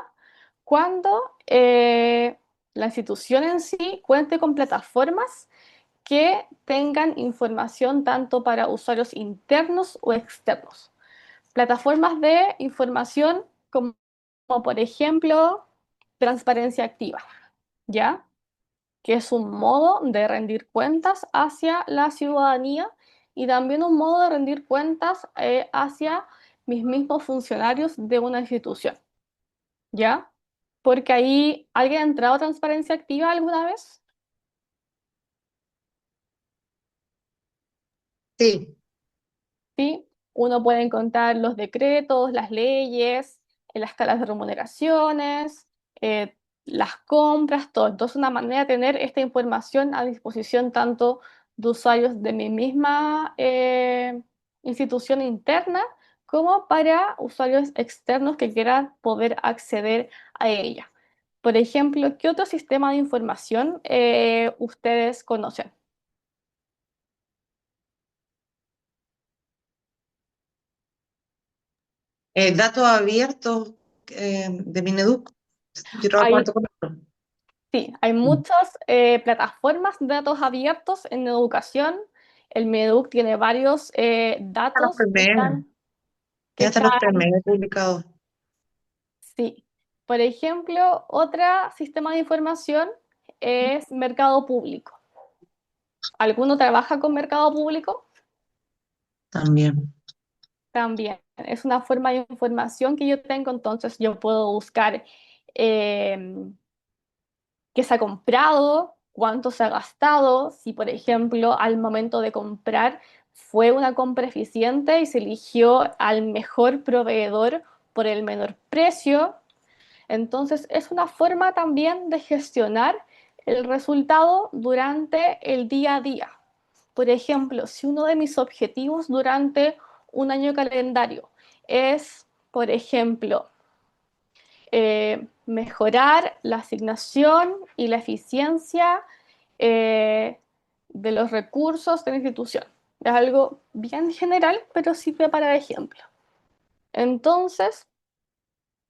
cuando la institución en sí cuente con plataformas que tengan información tanto para usuarios internos o externos. Plataformas de información como, por ejemplo, transparencia activa, ¿ya? Que es un modo de rendir cuentas hacia la ciudadanía y también un modo de rendir cuentas hacia mis mismos funcionarios de una institución, ¿ya? Porque ahí, ¿alguien ha entrado a transparencia activa alguna vez? Sí, ¿Sí? Uno puede encontrar los decretos, las leyes, las escalas de remuneraciones, las compras, todo. Entonces, una manera de tener esta información a disposición tanto de usuarios de mi misma institución interna como para usuarios externos que quieran poder acceder a ella. Por ejemplo, ¿qué otro sistema de información ustedes conocen? datos abiertos de Mineduc. Yo trabajo Hay harto con esto. Sí, hay muchas plataformas de datos abiertos en educación. El Meduc tiene varios Hasta los datos premios. que Ya están los están, premios publicados. sí. Por ejemplo, otro sistema de información es mercado público. ¿Alguno trabaja con mercado público? También. También. Es una forma de información que yo tengo, entonces yo puedo buscar eh, qué se ha comprado, cuánto se ha gastado, si por ejemplo al momento de comprar fue una compra eficiente y se eligió al mejor proveedor por el menor precio. Entonces es una forma también de gestionar el resultado durante el día a día. Por ejemplo, si uno de mis objetivos durante un año calendario es, por ejemplo, mejorar la asignación y la eficiencia eh, de los recursos de la institución. Es algo bien general, pero sirve para ejemplo. Entonces,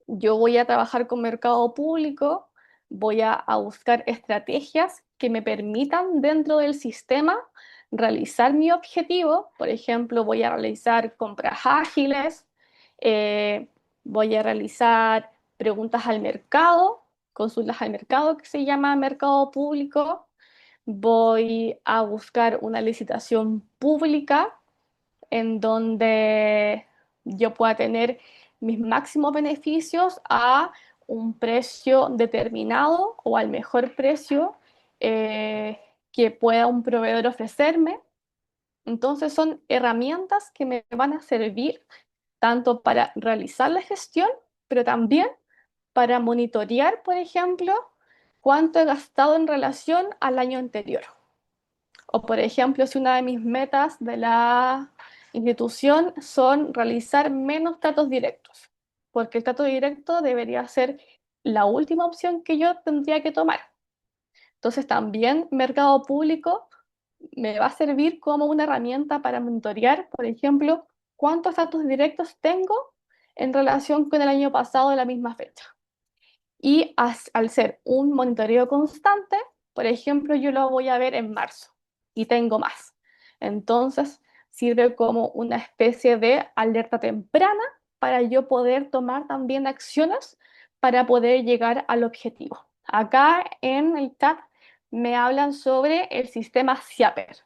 yo voy a trabajar con mercado público, voy a buscar estrategias que me permitan dentro del sistema realizar mi objetivo. Por ejemplo, voy a realizar compras ágiles, eh, voy a realizar preguntas al mercado, consultas al mercado que se llama mercado público. Voy a buscar una licitación pública en donde yo pueda tener mis máximos beneficios a un precio determinado o al mejor precio que pueda un proveedor ofrecerme. Entonces son herramientas que me van a servir tanto para realizar la gestión, pero también para monitorear, por ejemplo, cuánto he gastado en relación al año anterior. O por ejemplo, si una de mis metas de la institución son realizar menos tratos directos, porque el trato directo debería ser la última opción que yo tendría que tomar. Entonces también mercado público me va a servir como una herramienta para monitorear, por ejemplo, cuántos tratos directos tengo en relación con el año pasado de la misma fecha. Y al ser un monitoreo constante, por ejemplo, yo lo voy a ver en marzo y tengo más. Entonces, sirve como una especie de alerta temprana para yo poder tomar también acciones para poder llegar al objetivo. Acá en el chat me hablan sobre el sistema SIAPER.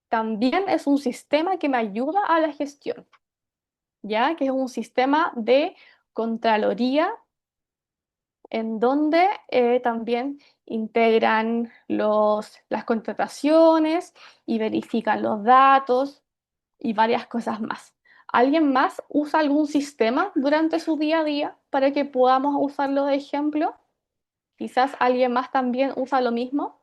También es un sistema que me ayuda a la gestión, ¿ya? Que es un sistema de Contraloría en donde también integran las contrataciones y verifican los datos y varias cosas más. ¿Alguien más usa algún sistema durante su día a día para que podamos usarlo de ejemplo? Quizás alguien más también usa lo mismo.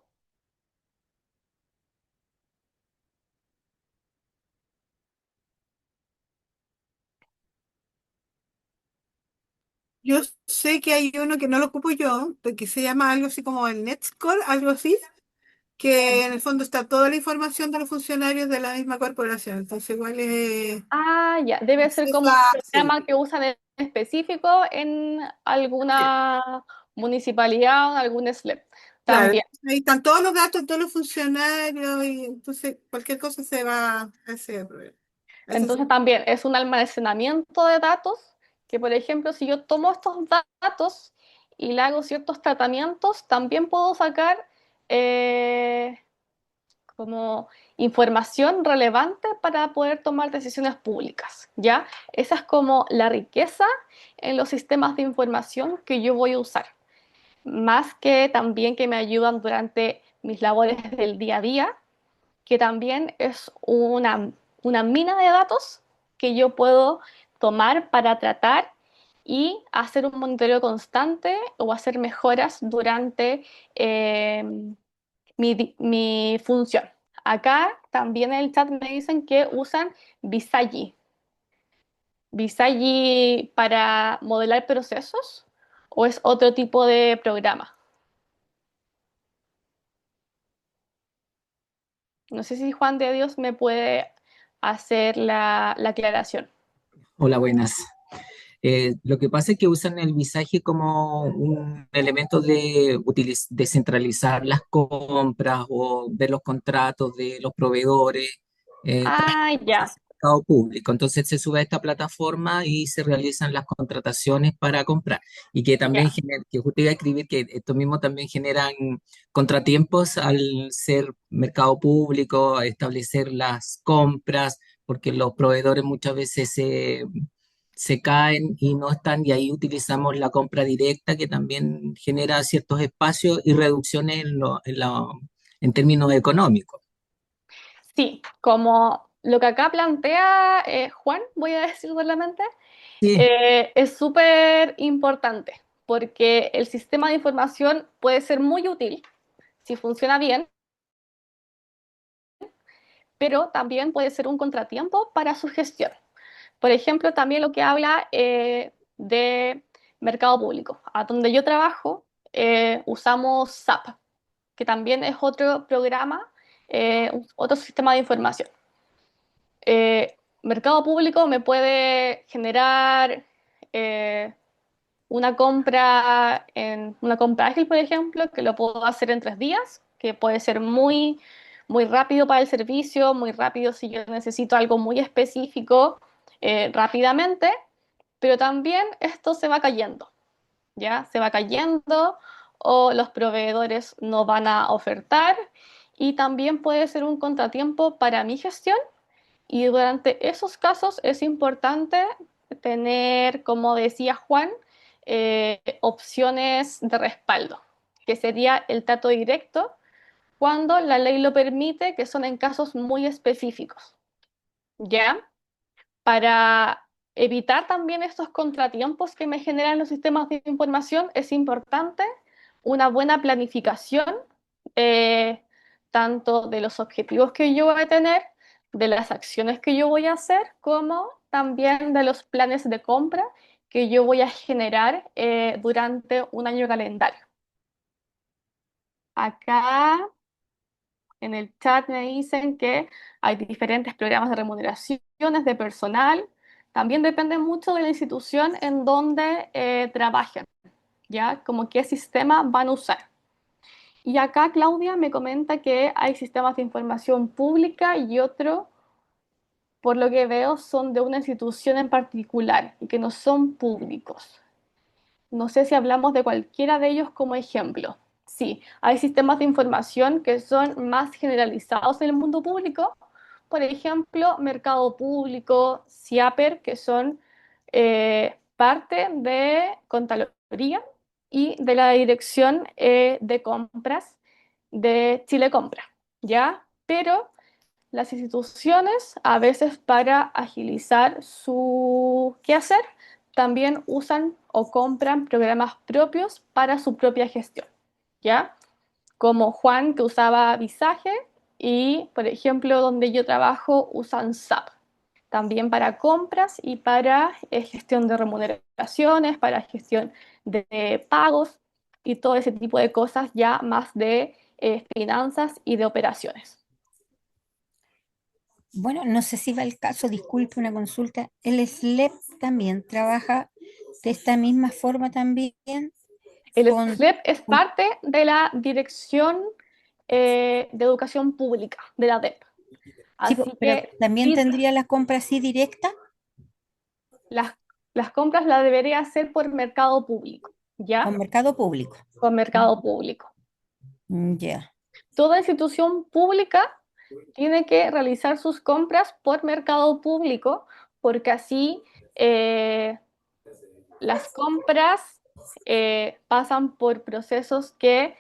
Yo sé que hay uno que no lo ocupo yo, que se llama algo así como el Netscore, algo así, que en el fondo está toda la información de los funcionarios de la misma corporación. Entonces, igual es Ah, ya, debe ser como un fácil. programa que usan en específico en Sí, alguna municipalidad o en algún SLEP. claro, También. ahí están todos los datos, todos los funcionarios, y entonces cualquier cosa se va a hacer. Eso sí. Entonces también es un almacenamiento de datos que, por ejemplo, si yo tomo estos datos y le hago ciertos tratamientos, también puedo sacar eh, como información relevante para poder tomar decisiones públicas, ¿ya? Esa es como la riqueza en los sistemas de información que yo voy a usar, más que también que me ayudan durante mis labores del día a día, que también es una una mina de datos que yo puedo tomar para tratar y hacer un monitoreo constante o hacer mejoras durante eh, mi función. Acá también en el chat me dicen que usan Visagi. ¿Visagi para modelar procesos o es otro tipo de programa? No sé si Juan de Dios me puede hacer la aclaración. Hola, buenas. Lo que pasa es que usan el visaje como un elemento de descentralizar las compras o ver los contratos de los proveedores, Ah, ya, mercado público. Entonces se sube a esta plataforma y se realizan las contrataciones para comprar. Y que también ya. que justo iba a escribir que esto mismo también generan contratiempos al ser mercado público, establecer las compras, porque los proveedores muchas veces se caen y no están, y ahí utilizamos la compra directa que también genera ciertos espacios y reducciones en términos económicos. Sí, como lo que acá plantea Juan, voy a decir solamente, Sí. es súper importante porque el sistema de información puede ser muy útil si funciona bien, pero también puede ser un contratiempo para su gestión. Por ejemplo, también lo que habla de mercado público. A donde yo trabajo usamos SAP, que también es otro programa, otro sistema de información. Mercado público me puede generar eh, una compra ágil, por ejemplo, que lo puedo hacer en 3 días, que puede ser muy, muy rápido para el servicio, muy rápido si yo necesito algo muy específico rápidamente, pero también esto se va cayendo, ¿ya? Se va cayendo o los proveedores no van a ofertar y también puede ser un contratiempo para mi gestión y durante esos casos es importante tener, como decía Juan, opciones de respaldo, que sería el trato directo cuando la ley lo permite, que son en casos muy específicos. ¿Ya? Para evitar también estos contratiempos que me generan los sistemas de información, es importante una buena planificación, eh, tanto de los objetivos que yo voy a tener, de las acciones que yo voy a hacer, como también de los planes de compra que yo voy a generar durante un año calendario. Acá en el chat me dicen que hay diferentes programas de remuneraciones de personal. También depende mucho de la institución en donde trabajen, ¿ya? Como qué sistema van a usar. Y acá Claudia me comenta que hay sistemas de información pública y otro, por lo que veo, son de una institución en particular y que no son públicos. No sé si hablamos de cualquiera de ellos como ejemplo. Sí, hay sistemas de información que son más generalizados en el mundo público. Por ejemplo, Mercado Público, CIAPER, que son parte de Contraloría y de la Dirección de Compras de Chile Compra, ¿ya? Pero las instituciones, a veces para agilizar su quehacer, también usan o compran programas propios para su propia gestión, ¿ya? Como Juan, que usaba Visage, y, por ejemplo, donde yo trabajo, usan SAP, también para compras y para gestión de remuneraciones, para gestión de pagos y todo ese tipo de cosas ya más de finanzas y de operaciones. Bueno, no sé si va el caso, disculpe una consulta. ¿El SLEP también trabaja de esta misma forma también El con... SLEP es parte de la Dirección de Educación Pública, de la DEP. Sí, Así pero que también sí, tendría la compra así directa las, las compras las debería hacer por mercado público, con ¿ya? mercado público. Con mercado público. Ya. Toda institución pública tiene que realizar sus compras por mercado público porque así las compras pasan por procesos que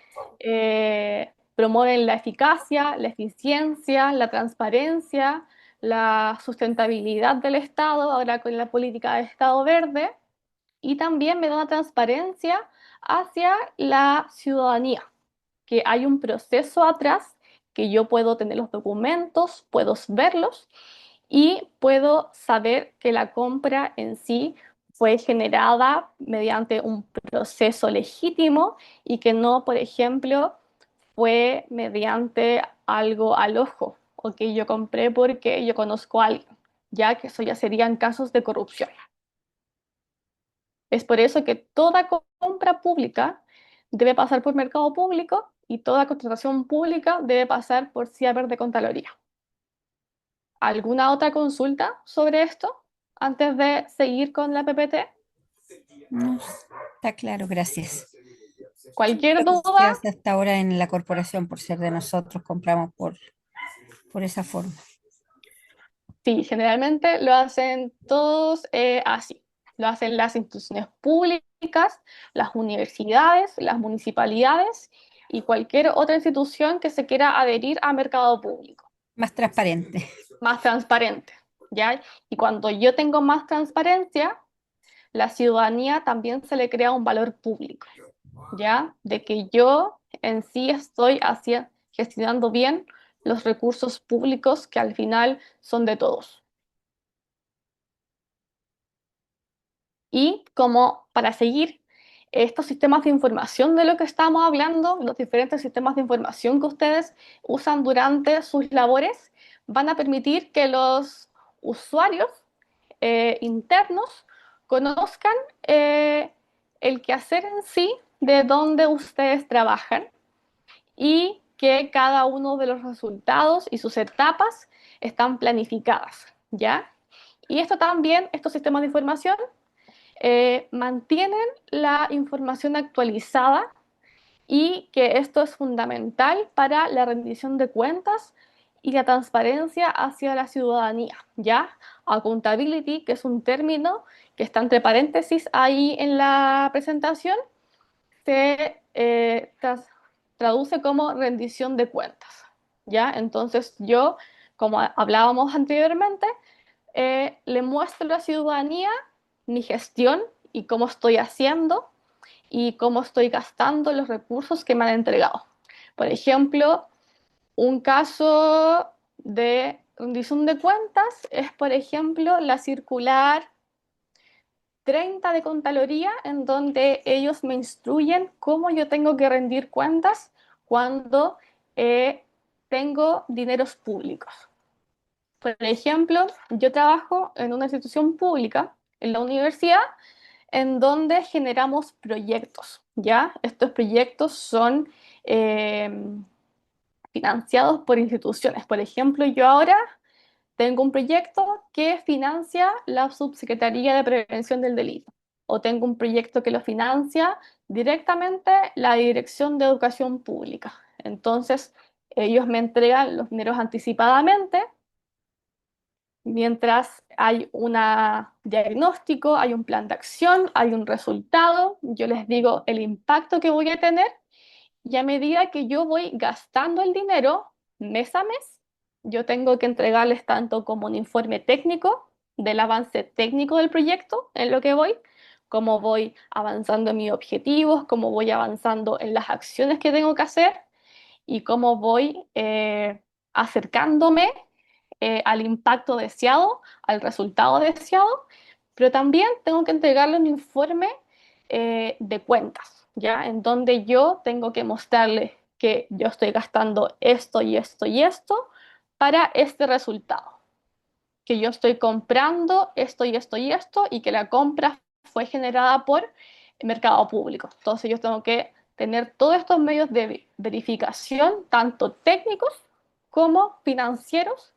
promueven la eficacia, la eficiencia, la transparencia, la sustentabilidad del Estado, ahora con la política de Estado verde, y también me da una transparencia hacia la ciudadanía, que hay un proceso atrás, que yo puedo tener los documentos, puedo verlos y puedo saber que la compra en sí fue generada mediante un proceso legítimo y que no, por ejemplo, fue mediante algo al ojo o que yo compré porque yo conozco a alguien, ya que eso ya serían casos de corrupción. Es por eso que toda compra pública debe pasar por mercado público y toda contratación pública debe pasar por CIAPER de Contraloría. ¿Alguna otra consulta sobre esto antes de seguir con la PPT? No, está claro, gracias. ¿Cualquier Lo que se duda? hace hasta ahora en la corporación, por ser de nosotros, compramos por esa forma. Sí, generalmente lo hacen todos así. Lo hacen las instituciones públicas, las universidades, las municipalidades y cualquier otra institución que se quiera adherir a mercado público. Más transparente. Más transparente, ¿ya? Y cuando yo tengo más transparencia, la ciudadanía también se le crea un valor público, ¿ya? De que yo en sí estoy gestionando bien los recursos públicos que al final son de todos. Y como para seguir estos sistemas de información de lo que estamos hablando, los diferentes sistemas de información que ustedes usan durante sus labores, van a permitir que los usuarios internos conozcan el quehacer en sí de dónde ustedes trabajan y que cada uno de los resultados y sus etapas están planificadas, ¿ya? Y esto también, estos sistemas de información mantienen la información actualizada y que esto es fundamental para la rendición de cuentas y la transparencia hacia la ciudadanía, ¿ya? Accountability, que es un término que está entre paréntesis ahí en la presentación, se traduce como rendición de cuentas, ¿ya? Entonces yo, como hablábamos anteriormente, le muestro a la ciudadanía mi gestión y cómo estoy haciendo y cómo estoy gastando los recursos que me han entregado. Por ejemplo, un caso de rendición de cuentas es, por ejemplo, la circular 30 de Contraloría, en donde ellos me instruyen cómo yo tengo que rendir cuentas cuando tengo dineros públicos. Por ejemplo, yo trabajo en una institución pública, en la universidad, en donde generamos proyectos, ¿ya? Estos proyectos son eh, financiados por instituciones. Por ejemplo, yo ahora tengo un proyecto que financia la Subsecretaría de Prevención del Delito, o tengo un proyecto que lo financia directamente la Dirección de Educación Pública. Entonces, ellos me entregan los dineros anticipadamente. Mientras hay un diagnóstico, hay un plan de acción, hay un resultado, yo les digo el impacto que voy a tener y a medida que yo voy gastando el dinero mes a mes, yo tengo que entregarles tanto como un informe técnico del avance técnico del proyecto en lo que voy, como voy avanzando en mis objetivos, cómo voy avanzando en las acciones que tengo que hacer y cómo voy acercándome al impacto deseado, al resultado deseado, pero también tengo que entregarle un informe de cuentas, ¿ya? En donde yo tengo que mostrarle que yo estoy gastando esto y esto y esto para este resultado, que yo estoy comprando esto y esto y esto y que la compra fue generada por el mercado público. Entonces yo tengo que tener todos estos medios de verificación, tanto técnicos como financieros,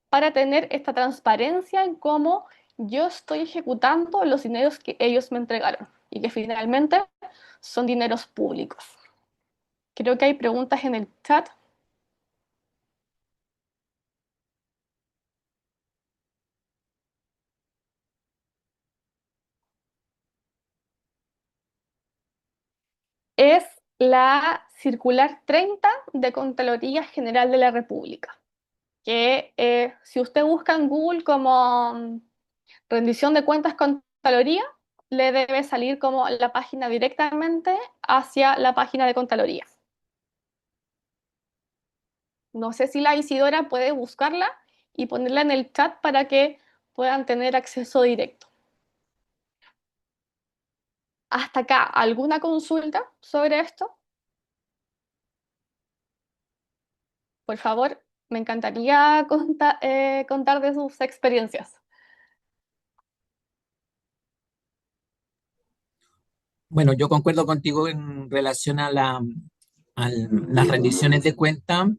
para tener esta transparencia en cómo yo estoy ejecutando los dineros que ellos me entregaron y que finalmente son dineros públicos. Creo que hay preguntas en el chat. Es la circular 30 de Contraloría General de la República, que si usted busca en Google como rendición de cuentas con Contraloría, le debe salir como la página directamente hacia la página de Contraloría. No sé si la Isidora puede buscarla y ponerla en el chat para que puedan tener acceso directo. Hasta acá, ¿alguna consulta sobre esto? Por favor, me encantaría contar de sus experiencias. Bueno, yo concuerdo contigo en relación a las rendiciones de cuenta.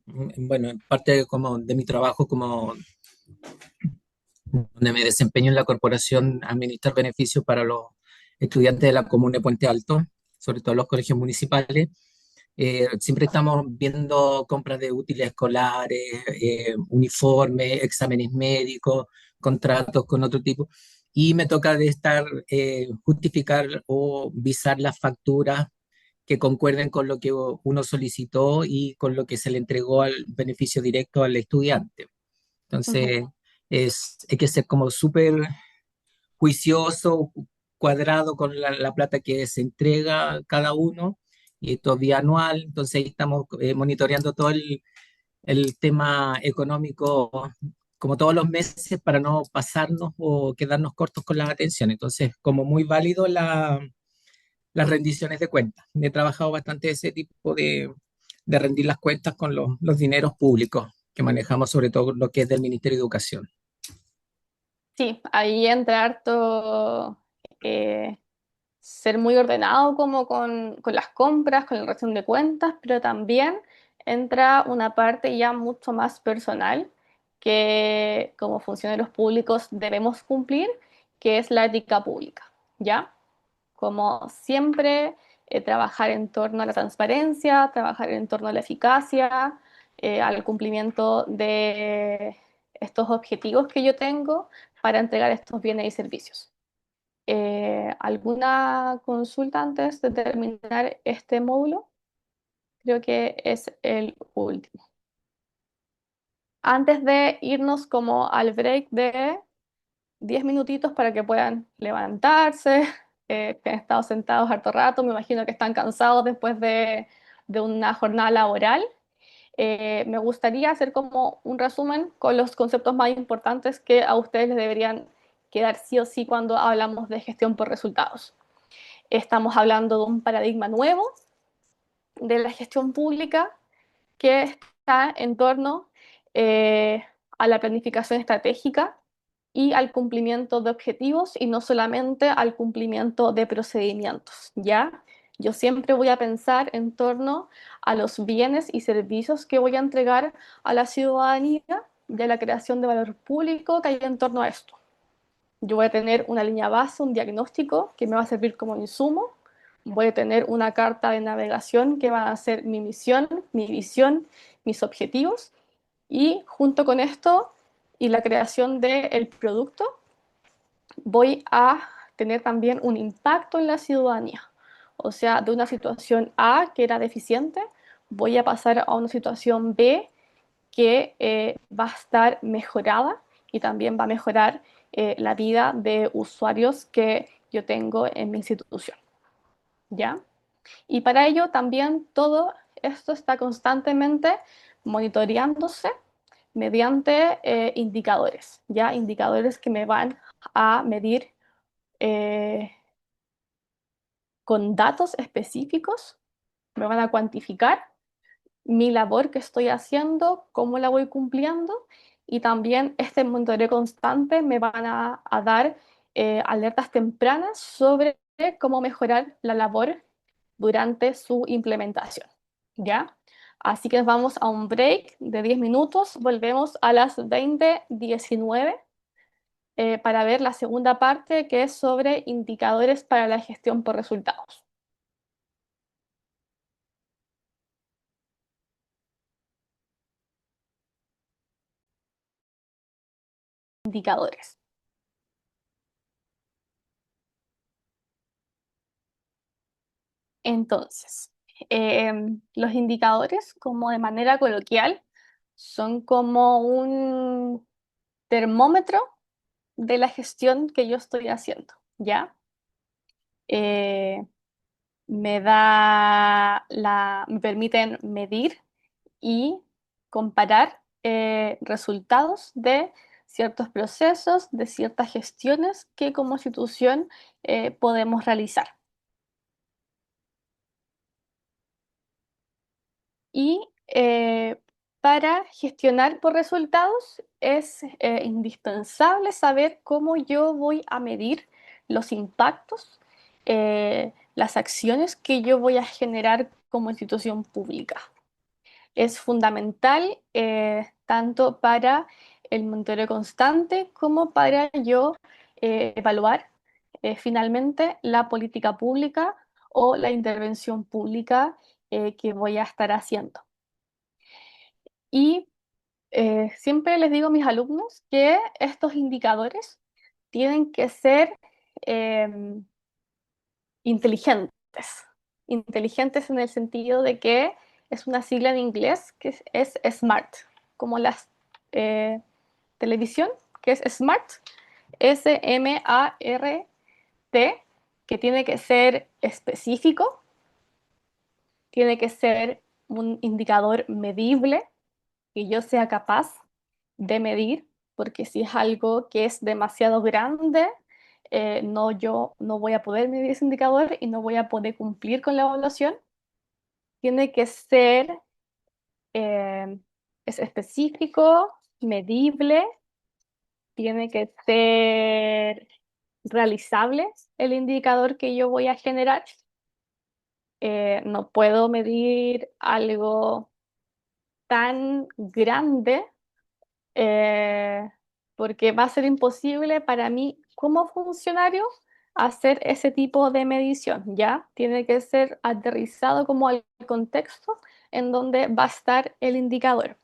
Bueno, en parte como de mi trabajo como donde me desempeño en la corporación, administrar beneficios para los estudiantes de la comuna de Puente Alto, sobre todo los colegios municipales. Siempre estamos viendo compras de útiles escolares, uniformes, exámenes médicos, contratos con otro tipo. Y me toca de estar, justificar o visar las facturas que concuerden con lo que uno solicitó y con lo que se le entregó al beneficio directo al estudiante. Ujú. Entonces, hay que ser como súper juicioso, cuadrado con la plata que se entrega a cada uno, y esto es bianual. Entonces ahí estamos monitoreando todo el tema económico como todos los meses para no pasarnos o quedarnos cortos con las atenciones. Entonces, como muy válido las rendiciones de cuentas. He trabajado bastante ese tipo de rendir las cuentas con los dineros públicos que manejamos, sobre todo lo que es del Ministerio de Educación. Sí, ahí entra harto eh, ser muy ordenado como con las compras, con la relación de cuentas, pero también entra una parte ya mucho más personal que como funcionarios públicos debemos cumplir, que es la ética pública, ¿ya? Como siempre, trabajar en torno a la transparencia, trabajar en torno a la eficacia, al cumplimiento de estos objetivos que yo tengo para entregar estos bienes y servicios. ¿Alguna consulta antes de terminar este módulo? Creo que es el último. Antes de irnos como al break de 10 minutitos para que puedan levantarse, que han estado sentados harto rato, me imagino que están cansados después de una jornada laboral. Me gustaría hacer como un resumen con los conceptos más importantes que a ustedes les deberían quedar sí o sí cuando hablamos de gestión por resultados. Estamos hablando de un paradigma nuevo de la gestión pública que está en torno eh, a la planificación estratégica y al cumplimiento de objetivos y no solamente al cumplimiento de procedimientos, ¿ya? Yo siempre voy a pensar en torno a los bienes y servicios que voy a entregar a la ciudadanía y a la creación de valor público que hay en torno a esto. Yo voy a tener una línea base, un diagnóstico que me va a servir como insumo. Voy a tener una carta de navegación que va a ser mi misión, mi visión, mis objetivos. Y junto con esto y la creación del producto, voy a tener también un impacto en la ciudadanía. O sea, de una situación A que era deficiente, voy a pasar a una situación B que va a estar mejorada y también va a mejorar la vida de usuarios que yo tengo en mi institución, ¿ya? Y para ello también todo esto está constantemente monitoreándose mediante indicadores, ¿ya? Indicadores que me van a medir eh, con datos específicos, me van a cuantificar mi labor que estoy haciendo, cómo la voy cumpliendo y también este monitoreo constante me van a dar alertas tempranas sobre cómo mejorar la labor durante su implementación, ¿ya? Así que nos vamos a un break de 10 minutos, volvemos a las 20:19 para ver la segunda parte que es sobre indicadores para la gestión por resultados. Indicadores. Entonces, los indicadores, como de manera coloquial, son como un termómetro de la gestión que yo estoy haciendo, ¿ya? Eh, me permiten medir y comparar resultados de ciertos procesos, de ciertas gestiones que como institución podemos realizar. Y para gestionar por resultados es indispensable saber cómo yo voy a medir los impactos, las acciones que yo voy a generar como institución pública. Es fundamental tanto para el monitoreo constante como para yo evaluar finalmente la política pública o la intervención pública que voy a estar haciendo. Y siempre les digo a mis alumnos que estos indicadores tienen que ser em, inteligentes. Inteligentes en el sentido de que es una sigla en inglés que es SMART, como la televisión, que es SMART, SMART, que tiene que ser específico, tiene que ser un indicador medible, que yo sea capaz de medir, porque si es algo que es demasiado grande, no, yo no voy a poder medir ese indicador y no voy a poder cumplir con la evaluación. Tiene que ser es específico, medible, tiene que ser realizable el indicador que yo voy a generar. No puedo medir algo tan grande eh, porque va a ser imposible para mí como funcionario hacer ese tipo de medición, ¿ya? Tiene que ser aterrizado como al contexto en donde va a estar el indicador.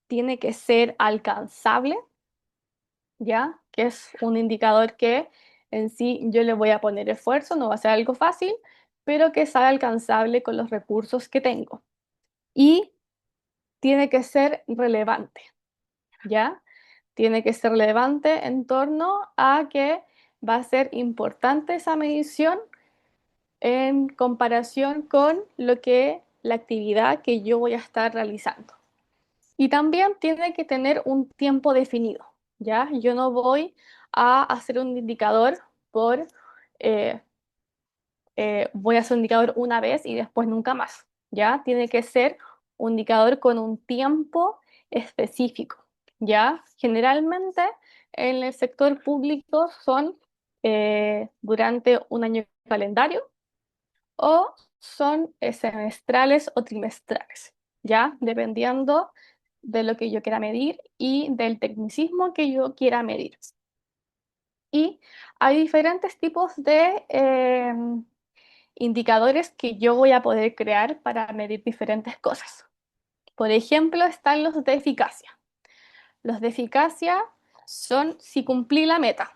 Tiene que ser alcanzable, ¿ya? Que es un indicador que en sí yo le voy a poner esfuerzo, no va a ser algo fácil, pero que sea alcanzable con los recursos que tengo. Y tiene que ser relevante, ¿ya? Tiene que ser relevante en torno a que va a ser importante esa medición en comparación con lo que la actividad que yo voy a estar realizando. Y también tiene que tener un tiempo definido, ¿ya? Yo no voy a hacer un indicador por, eh, voy a hacer un indicador una vez y después nunca más, ¿ya? Tiene que ser un indicador con un tiempo específico, ¿ya? Generalmente en el sector público son durante un año calendario o son semestrales o trimestrales, ¿ya? Dependiendo de lo que yo quiera medir y del tecnicismo que yo quiera medir. Y hay diferentes tipos de indicadores que yo voy a poder crear para medir diferentes cosas. Por ejemplo, están los de eficacia. Los de eficacia son si cumplí la meta,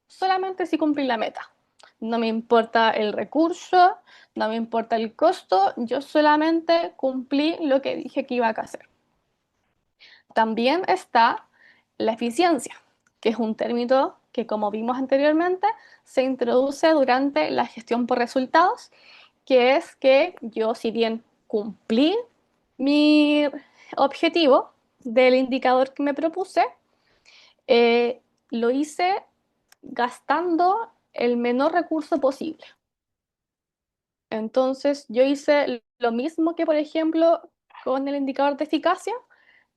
solamente si cumplí la meta. No me importa el recurso, no me importa el costo, yo solamente cumplí lo que dije que iba a hacer. También está la eficiencia, que es un término que, como vimos anteriormente, se introduce durante la gestión por resultados, que es que yo, si bien cumplí mi objetivo del indicador que me propuse, lo hice gastando el menor recurso posible. Entonces, yo hice lo mismo que, por ejemplo, con el indicador de eficacia,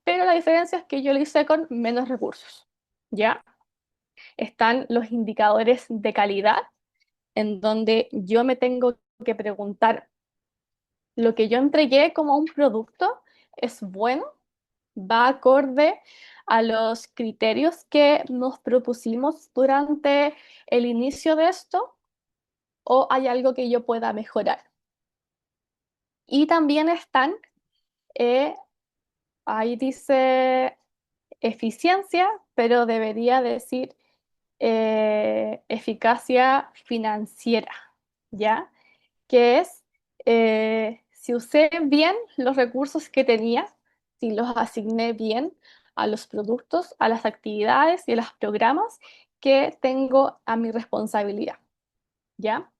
pero la diferencia es que yo lo hice con menos recursos, ¿ya? Están los indicadores de calidad, en donde yo me tengo que preguntar, ¿lo que yo entregué como un producto es bueno? ¿Va acorde a los criterios que nos propusimos durante el inicio de esto? ¿O hay algo que yo pueda mejorar? Y también están, eh, ahí dice eficiencia, pero debería decir eficacia financiera, ¿ya? Que es si usé bien los recursos que tenía si los asigné bien a los productos, a las actividades y a los programas que tengo a mi responsabilidad, ¿ya?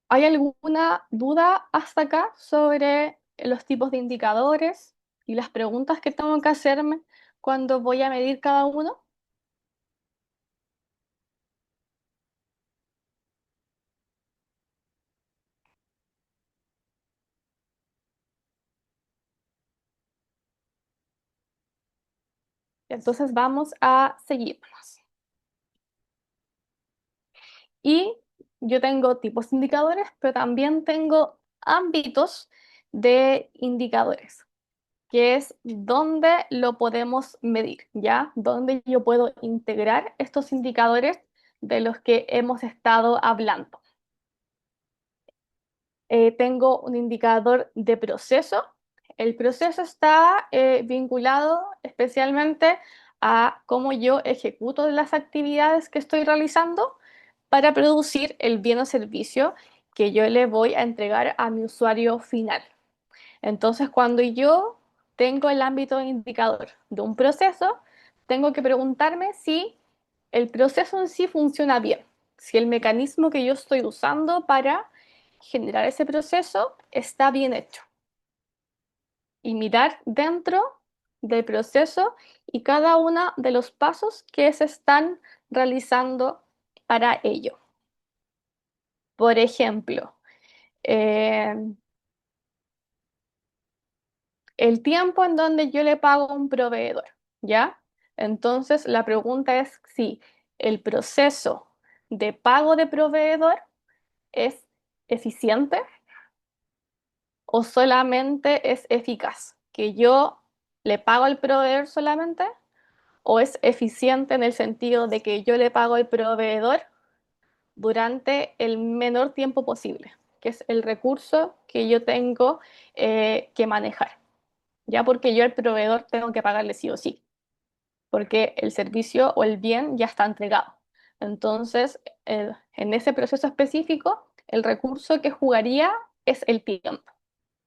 ¿Hay alguna duda hasta acá sobre los tipos de indicadores y las preguntas que tengo que hacerme cuando voy a medir cada uno? Entonces vamos a seguirnos. Y yo tengo tipos de indicadores, pero también tengo ámbitos de indicadores, que es donde lo podemos medir, ¿ya? Donde yo puedo integrar estos indicadores de los que hemos estado hablando. Tengo un indicador de proceso. El proceso está vinculado especialmente a cómo yo ejecuto las actividades que estoy realizando para producir el bien o servicio que yo le voy a entregar a mi usuario final. Entonces, cuando yo tengo el ámbito de indicador de un proceso, tengo que preguntarme si el proceso en sí funciona bien, si el mecanismo que yo estoy usando para generar ese proceso está bien hecho. Y mirar dentro del proceso y cada uno de los pasos que se están realizando para ello. Por ejemplo, eh, el tiempo en donde yo le pago a un proveedor, ¿ya? Entonces la pregunta es si el proceso de pago de proveedor es eficiente o solamente es eficaz, que yo le pago al proveedor solamente, o es eficiente en el sentido de que yo le pago al proveedor durante el menor tiempo posible, que es el recurso que yo tengo que manejar, ya porque yo al proveedor tengo que pagarle sí o sí, porque el servicio o el bien ya está entregado. Entonces, en ese proceso específico, el recurso que jugaría es el tiempo.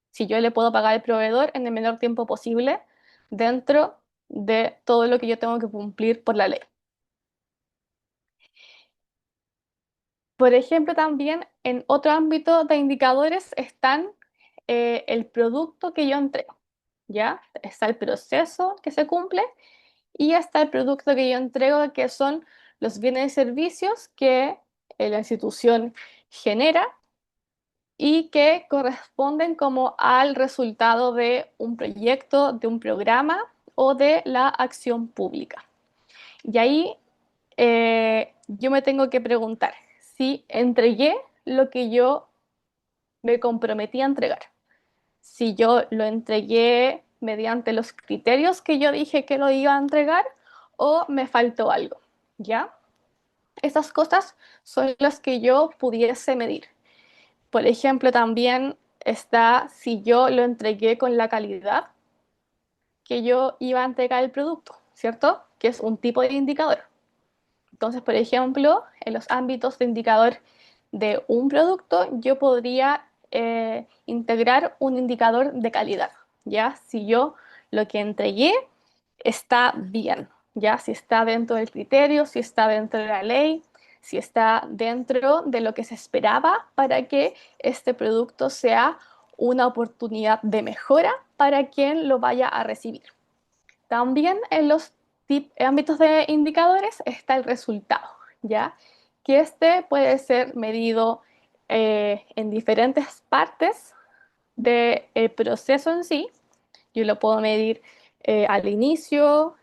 Si yo le puedo pagar al proveedor en el menor tiempo posible dentro de todo lo que yo tengo que cumplir por la ley. Por ejemplo, también en otro ámbito de indicadores están el producto que yo entrego, ¿ya? Está el proceso que se cumple y está el producto que yo entrego, que son los bienes y servicios que la institución genera y que corresponden como al resultado de un proyecto, de un programa o de la acción pública. Y ahí yo me tengo que preguntar si entregué lo que yo me comprometí a entregar, si yo lo entregué mediante los criterios que yo dije que lo iba a entregar o me faltó algo, ¿ya? Esas cosas son las que yo pudiese medir. Por ejemplo, también está si yo lo entregué con la calidad que yo iba a entregar el producto, ¿cierto? Que es un tipo de indicador. Entonces, por ejemplo, en los ámbitos de indicador de un producto, yo podría integrar un indicador de calidad, ¿ya? Si yo lo que entregué está bien, ¿ya? Si está dentro del criterio, si está dentro de la ley, si está dentro de lo que se esperaba para que este producto sea una oportunidad de mejora para quien lo vaya a recibir. También en los ámbitos de indicadores está el resultado, ¿ya? Que este puede ser medido en diferentes partes del proceso en sí. Yo lo puedo medir al inicio,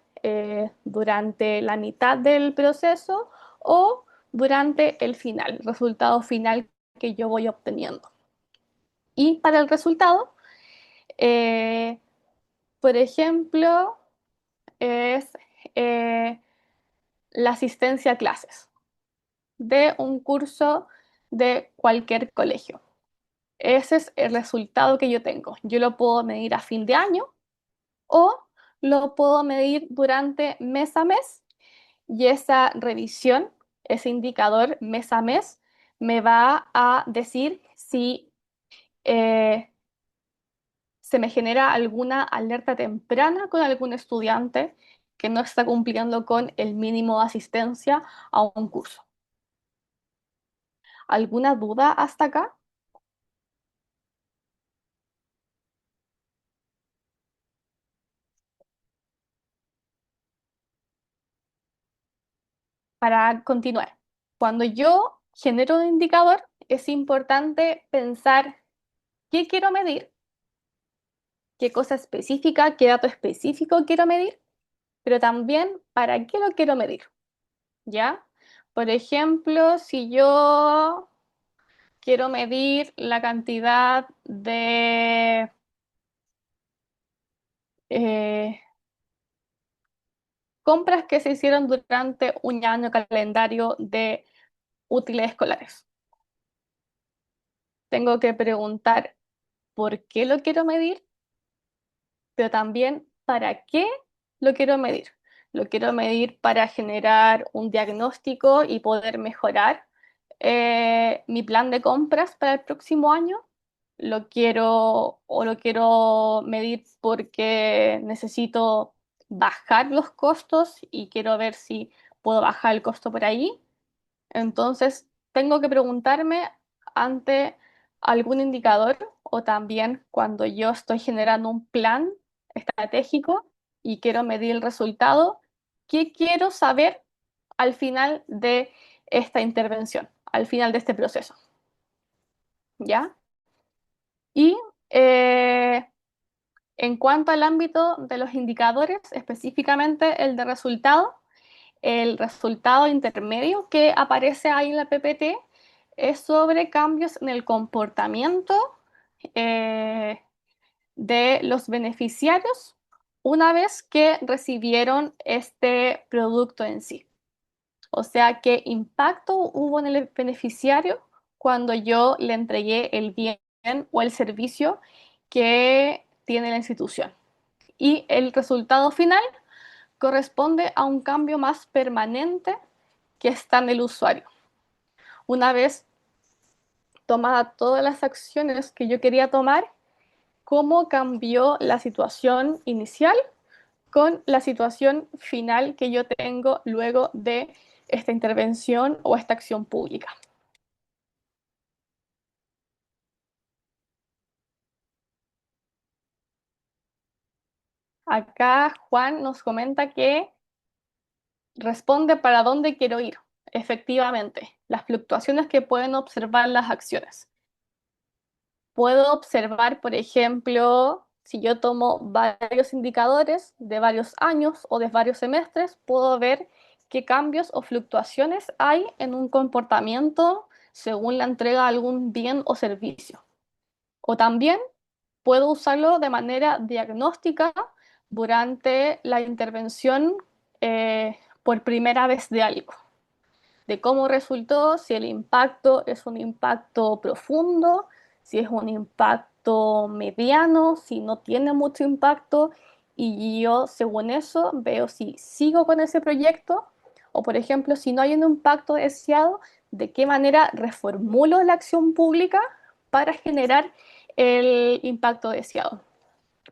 durante la mitad del proceso o durante el final, el resultado final que yo voy obteniendo. Y para el resultado, eh, por ejemplo, es eh, la asistencia a clases de un curso de cualquier colegio. Ese es el resultado que yo tengo. Yo lo puedo medir a fin de año o lo puedo medir durante mes a mes y esa revisión, ese indicador mes a mes, me va a decir si se me genera alguna alerta temprana con algún estudiante que no está cumpliendo con el mínimo de asistencia a un curso. ¿Alguna duda hasta acá? Para continuar, cuando yo genero un indicador, es importante pensar qué quiero medir, qué cosa específica, qué dato específico quiero medir, pero también para qué lo quiero medir, ¿ya? Por ejemplo, si yo quiero medir la cantidad de eh, compras que se hicieron durante un año calendario de útiles escolares. Tengo que preguntar por qué lo quiero medir, pero también para qué lo quiero medir. Lo quiero medir para generar un diagnóstico y poder mejorar mi plan de compras para el próximo año. Lo quiero medir porque necesito bajar los costos y quiero ver si puedo bajar el costo por ahí. Entonces, tengo que preguntarme ante algún indicador o también cuando yo estoy generando un plan estratégico y quiero medir el resultado, ¿qué quiero saber al final de esta intervención, al final de este proceso? ¿Ya? Y en cuanto al ámbito de los indicadores, específicamente el resultado intermedio que aparece ahí en la PPT es sobre cambios en el comportamiento eh, de los beneficiarios una vez que recibieron este producto en sí. O sea, qué impacto hubo en el beneficiario cuando yo le entregué el bien o el servicio que tiene la institución. Y el resultado final corresponde a un cambio más permanente que está en el usuario. Una vez tomadas todas las acciones que yo quería tomar, cómo cambió la situación inicial con la situación final que yo tengo luego de esta intervención o esta acción pública. Acá Juan nos comenta que responde para dónde quiero ir. Efectivamente, las fluctuaciones que pueden observar las acciones. Puedo observar, por ejemplo, si yo tomo varios indicadores de varios años o de varios semestres, puedo ver qué cambios o fluctuaciones hay en un comportamiento según la entrega de algún bien o servicio. O también puedo usarlo de manera diagnóstica durante la intervención por primera vez de algo, de cómo resultó, si el impacto es un impacto profundo, si es un impacto mediano, si no tiene mucho impacto, y yo según eso veo si sigo con ese proyecto o por ejemplo si no hay un impacto deseado, de qué manera reformulo la acción pública para generar el impacto deseado.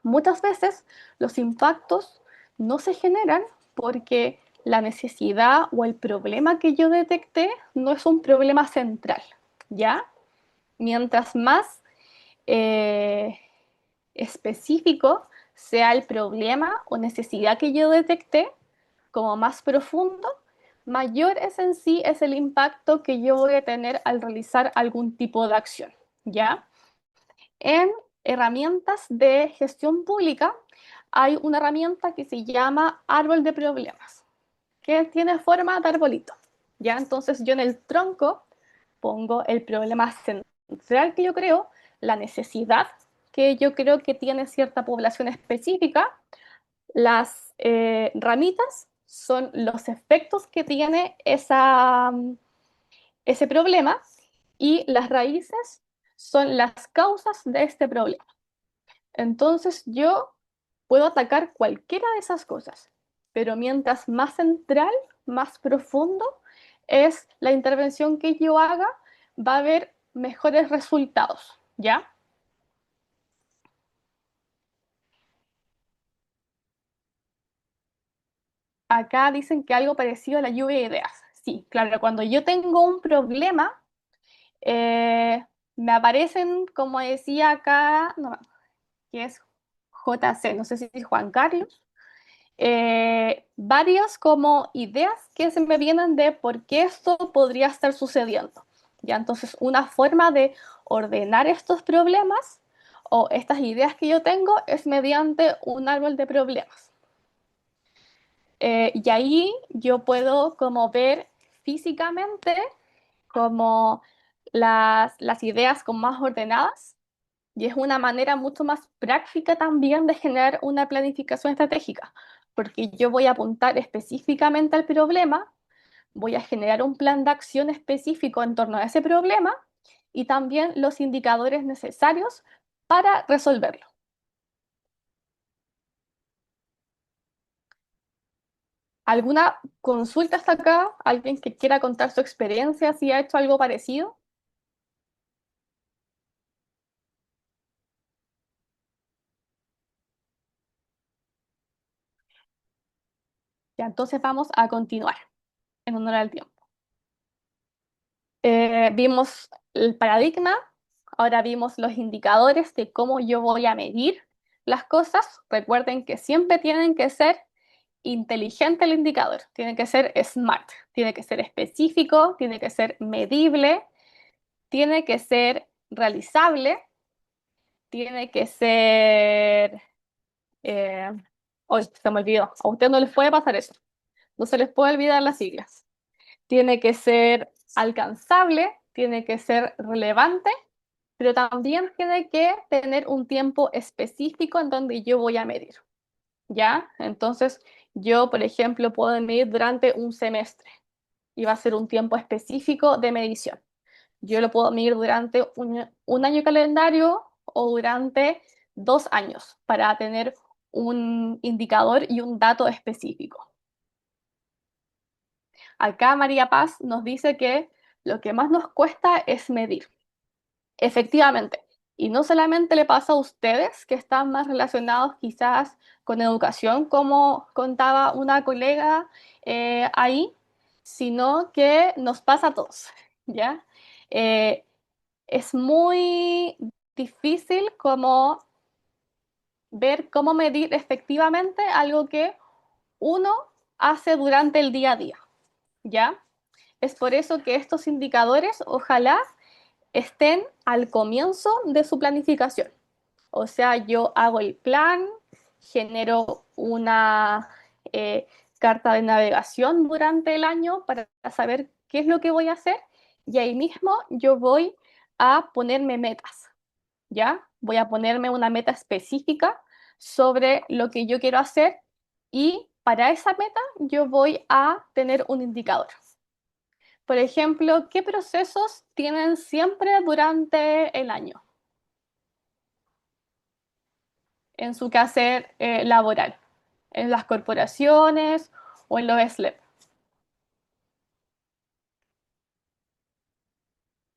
Muchas veces los impactos no se generan porque la necesidad o el problema que yo detecté no es un problema central, ¿ya? Mientras más eh, específico sea el problema o necesidad que yo detecté, como más profundo, mayor es en sí es el impacto que yo voy a tener al realizar algún tipo de acción, ¿ya? En herramientas de gestión pública hay una herramienta que se llama árbol de problemas, que tiene forma de arbolito. ¿Ya? Entonces yo en el tronco pongo el problema central que yo creo, la necesidad que yo creo que tiene cierta población específica, las ramitas son los efectos que tiene ese problema y las raíces son las causas de este problema. Entonces yo puedo atacar cualquiera de esas cosas, pero mientras más central, más profundo es la intervención que yo haga, va a haber mejores resultados, ¿ya? Acá dicen que algo parecido a la lluvia de ideas. Sí, claro, cuando yo tengo un problema, me aparecen, como decía acá, no, que es JC, no sé si es Juan Carlos, varias como ideas que se me vienen de por qué esto podría estar sucediendo. Ya, entonces, una forma de ordenar estos problemas o estas ideas que yo tengo es mediante un árbol de problemas. Y ahí yo puedo como ver físicamente como las ideas como más ordenadas y es una manera mucho más práctica también de generar una planificación estratégica, porque yo voy a apuntar específicamente al problema, voy a generar un plan de acción específico en torno a ese problema y también los indicadores necesarios para resolverlo. ¿Alguna consulta hasta acá? ¿Alguien que quiera contar su experiencia si ha hecho algo parecido? Ya, entonces vamos a continuar en honor al tiempo. Vimos el paradigma, ahora vimos los indicadores de cómo yo voy a medir las cosas. Recuerden que siempre tienen que ser inteligente el indicador, tiene que ser smart, tiene que ser específico, tiene que ser medible, tiene que ser realizable, tiene que ser... hoy se me olvidó, a usted no les puede pasar eso, no se les puede olvidar las siglas. Tiene que ser alcanzable, tiene que ser relevante, pero también tiene que tener un tiempo específico en donde yo voy a medir, ¿ya? Entonces, yo, por ejemplo, puedo medir durante un semestre y va a ser un tiempo específico de medición. Yo lo puedo medir durante un año calendario o durante 2 años para tener un indicador y un dato específico. Acá María Paz nos dice que lo que más nos cuesta es medir. Efectivamente, y no solamente le pasa a ustedes que están más relacionados quizás con educación, como contaba una colega ahí, sino que nos pasa a todos, ¿ya? Eh, es muy difícil como ver cómo medir efectivamente algo que uno hace durante el día a día, ¿ya? Es por eso que estos indicadores ojalá estén al comienzo de su planificación. O sea, yo hago el plan, genero una carta de navegación durante el año para saber qué es lo que voy a hacer y ahí mismo yo voy a ponerme metas, ¿ya? Voy a ponerme una meta específica sobre lo que yo quiero hacer y para esa meta yo voy a tener un indicador. Por ejemplo, ¿qué procesos tienen siempre durante el año en su quehacer laboral? ¿En las corporaciones o en los SLEP?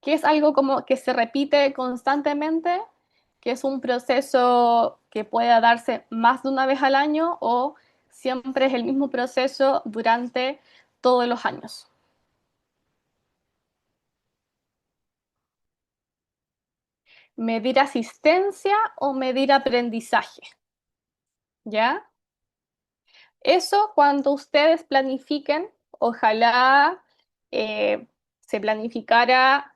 ¿Qué es algo como que se repite constantemente? ¿Que es un proceso que pueda darse más de una vez al año o siempre es el mismo proceso durante todos los años? ¿Medir asistencia o medir aprendizaje? ¿Ya? Eso cuando ustedes planifiquen, ojalá se planificara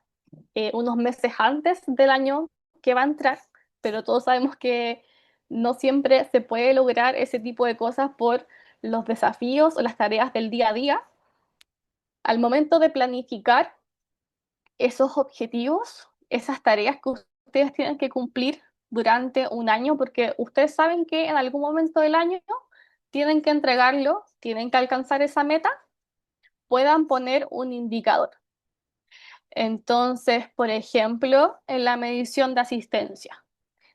unos meses antes del año que va a entrar, pero todos sabemos que no siempre se puede lograr ese tipo de cosas por los desafíos o las tareas del día a día. Al momento de planificar esos objetivos, esas tareas que ustedes tienen que cumplir durante un año, porque ustedes saben que en algún momento del año tienen que entregarlo, tienen que alcanzar esa meta, puedan poner un indicador. Entonces, por ejemplo, en la medición de asistencia,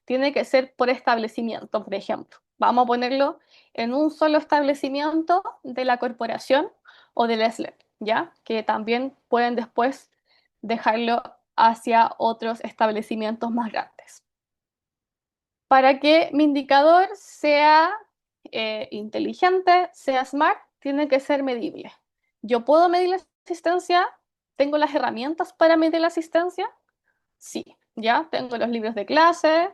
tiene que ser por establecimiento, por ejemplo. Vamos a ponerlo en un solo establecimiento de la corporación o del SLEP, ¿ya? Que también pueden después dejarlo hacia otros establecimientos más grandes. Para que mi indicador sea inteligente, sea smart, tiene que ser medible. ¿Yo puedo medir la asistencia? ¿Tengo las herramientas para medir la asistencia? Sí, ya tengo los libros de clase.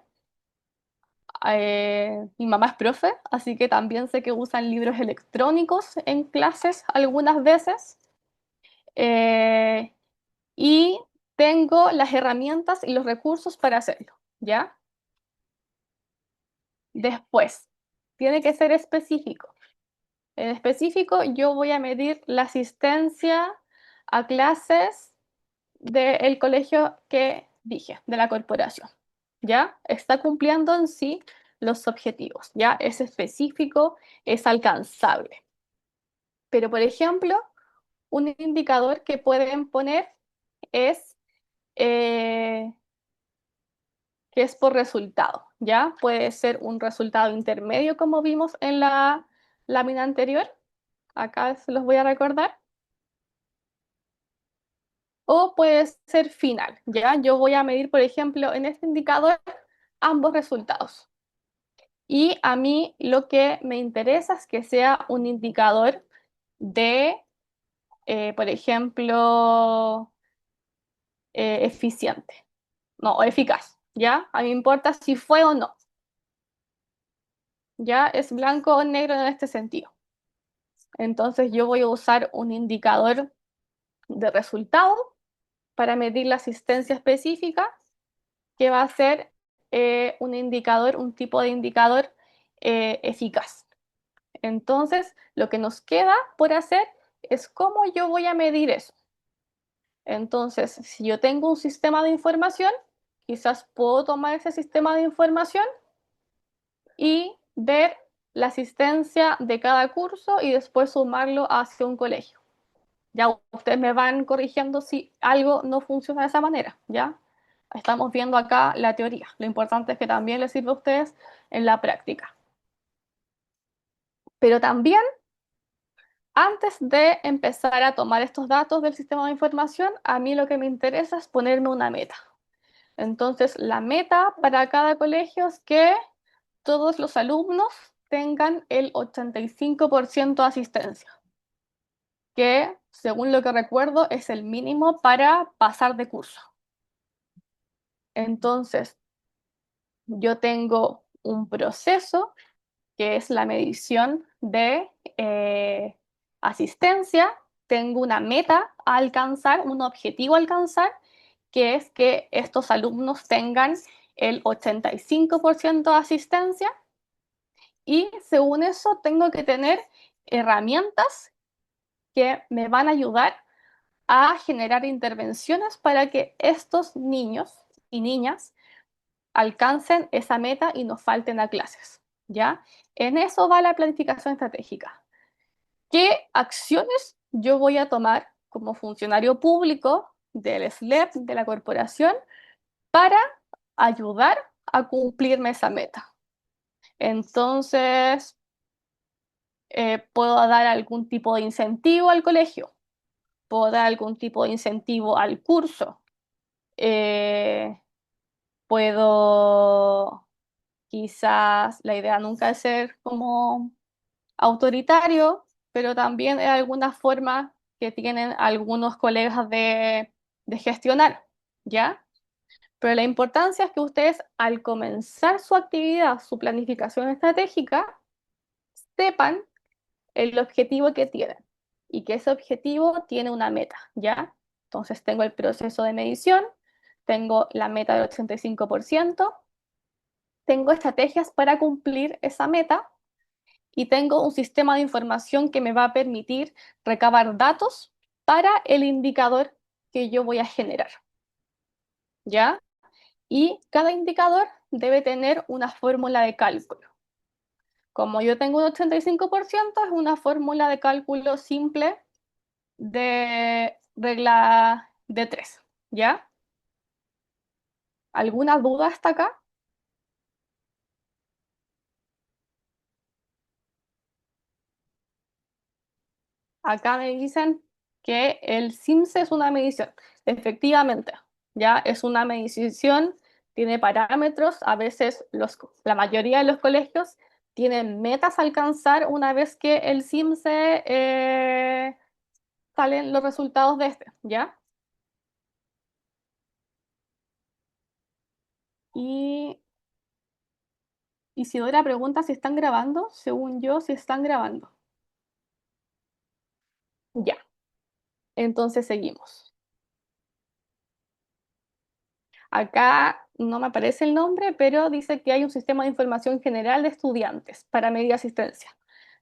Mi mamá es profe, así que también sé que usan libros electrónicos en clases algunas veces. Eh, y tengo las herramientas y los recursos para hacerlo, ¿ya? Después, tiene que ser específico. En específico, yo voy a medir la asistencia a clases del colegio que dije, de la corporación, ¿ya? Está cumpliendo en sí los objetivos, ¿ya? Es específico, es alcanzable. Pero, por ejemplo, un indicador que pueden poner es eh, que es por resultado, ¿ya? Puede ser un resultado intermedio, como vimos en la lámina anterior. Acá se los voy a recordar. O puede ser final, ¿ya? Yo voy a medir, por ejemplo, en este indicador ambos resultados. Y a mí lo que me interesa es que sea un indicador de, por ejemplo, eficiente, no, o eficaz, ¿ya? A mí me importa si fue o no, ¿ya? Es blanco o negro en este sentido. Entonces yo voy a usar un indicador de resultado para medir la asistencia específica, que va a ser un indicador, un tipo de indicador eficaz. Entonces, lo que nos queda por hacer es cómo yo voy a medir eso. Entonces, si yo tengo un sistema de información, quizás puedo tomar ese sistema de información y ver la asistencia de cada curso y después sumarlo hacia un colegio. Ya ustedes me van corrigiendo si algo no funciona de esa manera, ¿ya? Estamos viendo acá la teoría. Lo importante es que también les sirva a ustedes en la práctica. Pero también, antes de empezar a tomar estos datos del sistema de información, a mí lo que me interesa es ponerme una meta. Entonces, la meta para cada colegio es que todos los alumnos tengan el 85% de asistencia, que según lo que recuerdo es el mínimo para pasar de curso. Entonces, yo tengo un proceso que es la medición de asistencia, tengo una meta a alcanzar, un objetivo a alcanzar, que es que estos alumnos tengan el 85% de asistencia y según eso tengo que tener herramientas que me van a ayudar a generar intervenciones para que estos niños y niñas alcancen esa meta y no falten a clases, ¿ya? En eso va la planificación estratégica. ¿Qué acciones yo voy a tomar como funcionario público del SLEP, de la corporación, para ayudar a cumplirme esa meta? Entonces, puedo dar algún tipo de incentivo al colegio, puedo dar algún tipo de incentivo al curso, eh, puedo, quizás la idea nunca es ser como autoritario, pero también hay algunas formas que tienen algunos colegas de gestionar, ¿ya? Pero la importancia es que ustedes al comenzar su actividad, su planificación estratégica, sepan el objetivo que tienen y que ese objetivo tiene una meta, ¿ya? Entonces tengo el proceso de medición, tengo la meta del 85%, tengo estrategias para cumplir esa meta y tengo un sistema de información que me va a permitir recabar datos para el indicador que yo voy a generar, ¿ya? Y cada indicador debe tener una fórmula de cálculo. Como yo tengo un 85%, es una fórmula de cálculo simple de regla de 3, ¿ya? ¿Alguna duda hasta acá? Acá me dicen que el CIMSE es una medición. Efectivamente, ya es una medición, tiene parámetros. A veces la mayoría de los colegios tienen metas a alcanzar una vez que el CIMSE salen los resultados de este, ¿ya? Y Isidora pregunta si están grabando. Según yo, si están grabando. Ya, entonces seguimos. Acá no me aparece el nombre, pero dice que hay un sistema de información general de estudiantes para medir asistencia.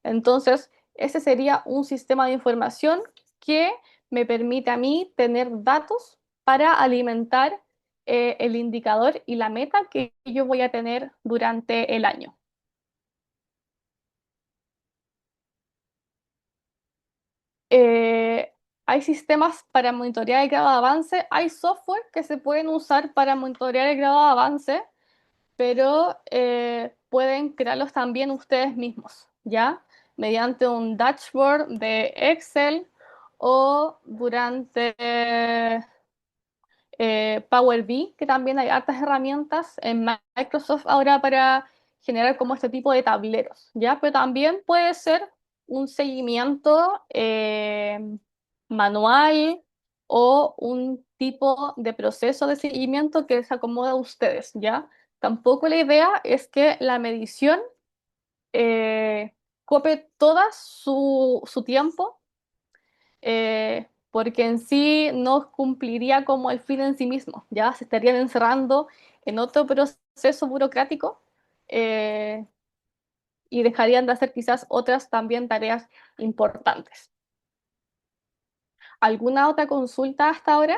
Entonces, ese sería un sistema de información que me permite a mí tener datos para alimentar el indicador y la meta que yo voy a tener durante el año. Eh, Hay sistemas para monitorear el grado de avance, hay software que se pueden usar para monitorear el grado de avance, pero pueden crearlos también ustedes mismos, ¿ya? Mediante un dashboard de Excel o durante Power BI, que también hay hartas herramientas en Microsoft ahora para generar como este tipo de tableros, ¿ya? Pero también puede ser un seguimiento manual o un tipo de proceso de seguimiento que les acomoda a ustedes, ¿ya? Tampoco la idea es que la medición eh, cope todo su tiempo porque en sí no cumpliría como el fin en sí mismo, ya se estarían encerrando en otro proceso burocrático eh, y dejarían de hacer quizás otras también tareas importantes. ¿Alguna otra consulta hasta ahora?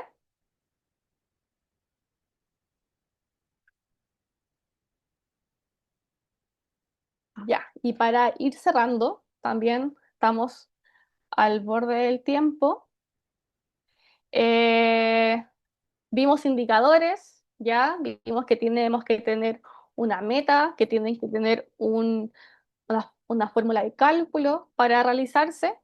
Ya, y para ir cerrando, también estamos al borde del tiempo. Eh, Vimos indicadores, ya, vimos que tenemos que tener una meta, que tienen que tener una fórmula de cálculo para realizarse,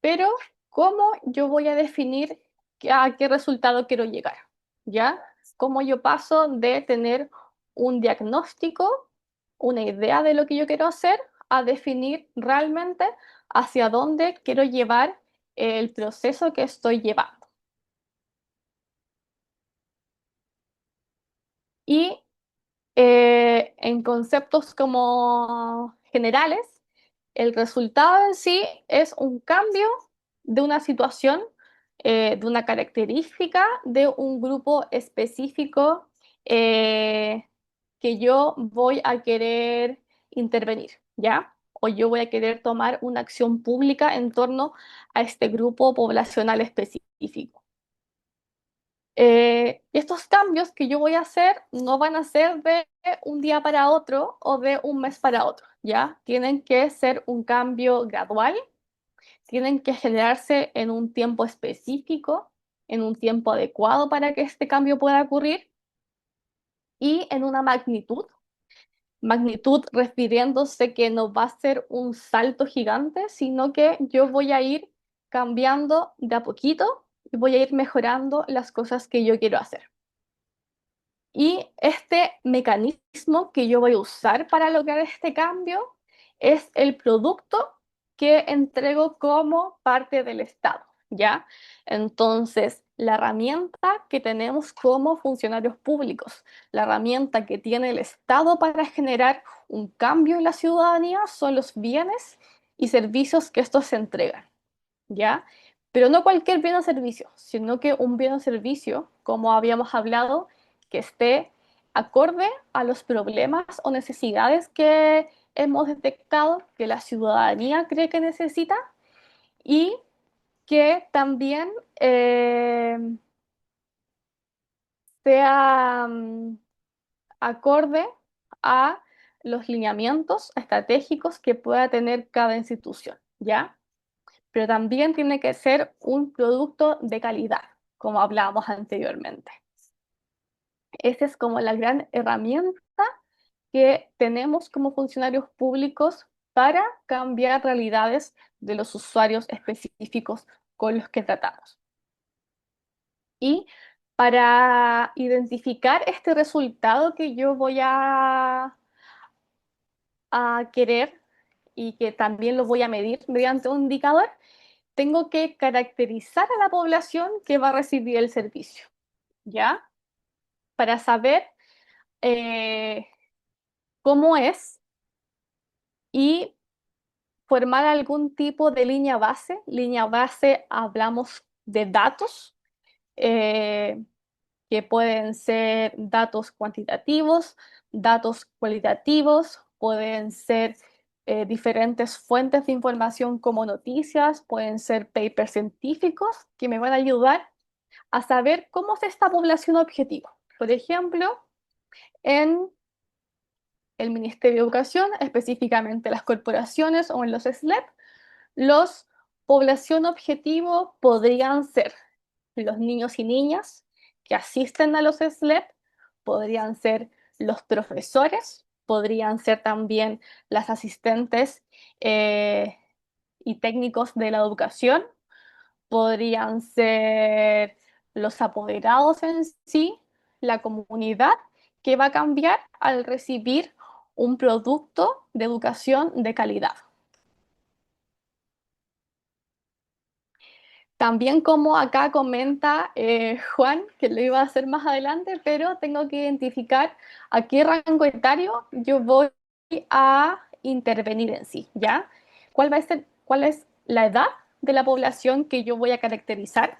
pero ¿cómo yo voy a definir a qué resultado quiero llegar? ¿Ya? ¿Cómo yo paso de tener un diagnóstico, una idea de lo que yo quiero hacer, a definir realmente hacia dónde quiero llevar el proceso que estoy llevando? Y en conceptos como generales, el resultado en sí es un cambio de una situación, de una característica de un grupo específico que yo voy a querer intervenir, ¿ya? O yo voy a querer tomar una acción pública en torno a este grupo poblacional específico. Estos cambios que yo voy a hacer no van a ser de un día para otro o de un mes para otro, ¿ya? Tienen que ser un cambio gradual, tienen que generarse en un tiempo específico, en un tiempo adecuado para que este cambio pueda ocurrir y en una magnitud refiriéndose que no va a ser un salto gigante, sino que yo voy a ir cambiando de a poquito y voy a ir mejorando las cosas que yo quiero hacer. Y este mecanismo que yo voy a usar para lograr este cambio es el producto que entrego como parte del Estado, ¿ya? Entonces, la herramienta que tenemos como funcionarios públicos, la herramienta que tiene el Estado para generar un cambio en la ciudadanía son los bienes y servicios que estos se entregan, ¿ya? Pero no cualquier bien o servicio, sino que un bien o servicio, como habíamos hablado, que esté acorde a los problemas o necesidades que hemos detectado que la ciudadanía cree que necesita y que también sea acorde a los lineamientos estratégicos que pueda tener cada institución, ¿ya? Pero también tiene que ser un producto de calidad, como hablábamos anteriormente. Esa es como la gran herramienta que tenemos como funcionarios públicos para cambiar realidades de los usuarios específicos con los que tratamos. Y para identificar este resultado que yo voy a a querer y que también lo voy a medir mediante un indicador, tengo que caracterizar a la población que va a recibir el servicio, ¿ya? Para saber eh, cómo es y formar algún tipo de línea base. Línea base, hablamos de datos, eh, que pueden ser datos cuantitativos, datos cualitativos, pueden ser diferentes fuentes de información como noticias, pueden ser papers científicos que me van a ayudar a saber cómo es esta población objetivo. Por ejemplo, en el Ministerio de Educación, específicamente las corporaciones o en los SLEP, los población objetivo podrían ser los niños y niñas que asisten a los SLEP, podrían ser los profesores, podrían ser también las asistentes y técnicos de la educación, podrían ser los apoderados en sí, la comunidad que va a cambiar al recibir un producto de educación de calidad. También como acá comenta Juan, que lo iba a hacer más adelante, pero tengo que identificar a qué rango etario yo voy a intervenir en sí, ¿ya? ¿Cuál es la edad de la población que yo voy a caracterizar?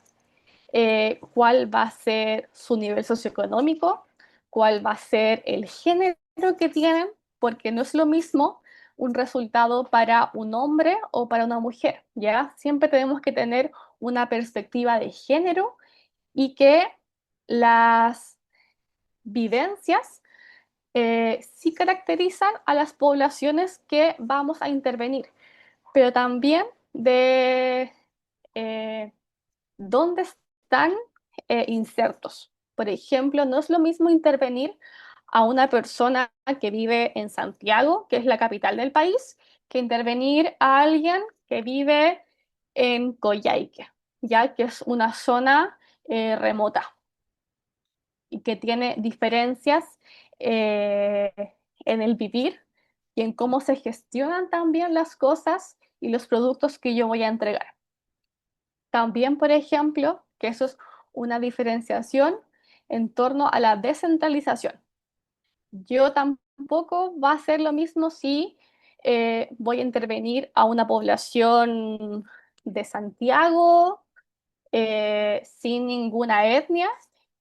¿Cuál va a ser su nivel socioeconómico? ¿Cuál va a ser el género que tienen? Porque no es lo mismo un resultado para un hombre o para una mujer, ¿ya? Siempre tenemos que tener una perspectiva de género y que las vivencias sí caracterizan a las poblaciones que vamos a intervenir, pero también de dónde están insertos. Por ejemplo, no es lo mismo intervenir a una persona que vive en Santiago, que es la capital del país, que intervenir a alguien que vive en Coyhaique, ya que es una zona remota y que tiene diferencias eh, en el vivir y en cómo se gestionan también las cosas y los productos que yo voy a entregar. También, por ejemplo, que eso es una diferenciación en torno a la descentralización. Yo tampoco va a ser lo mismo si voy a intervenir a una población de Santiago sin ninguna etnia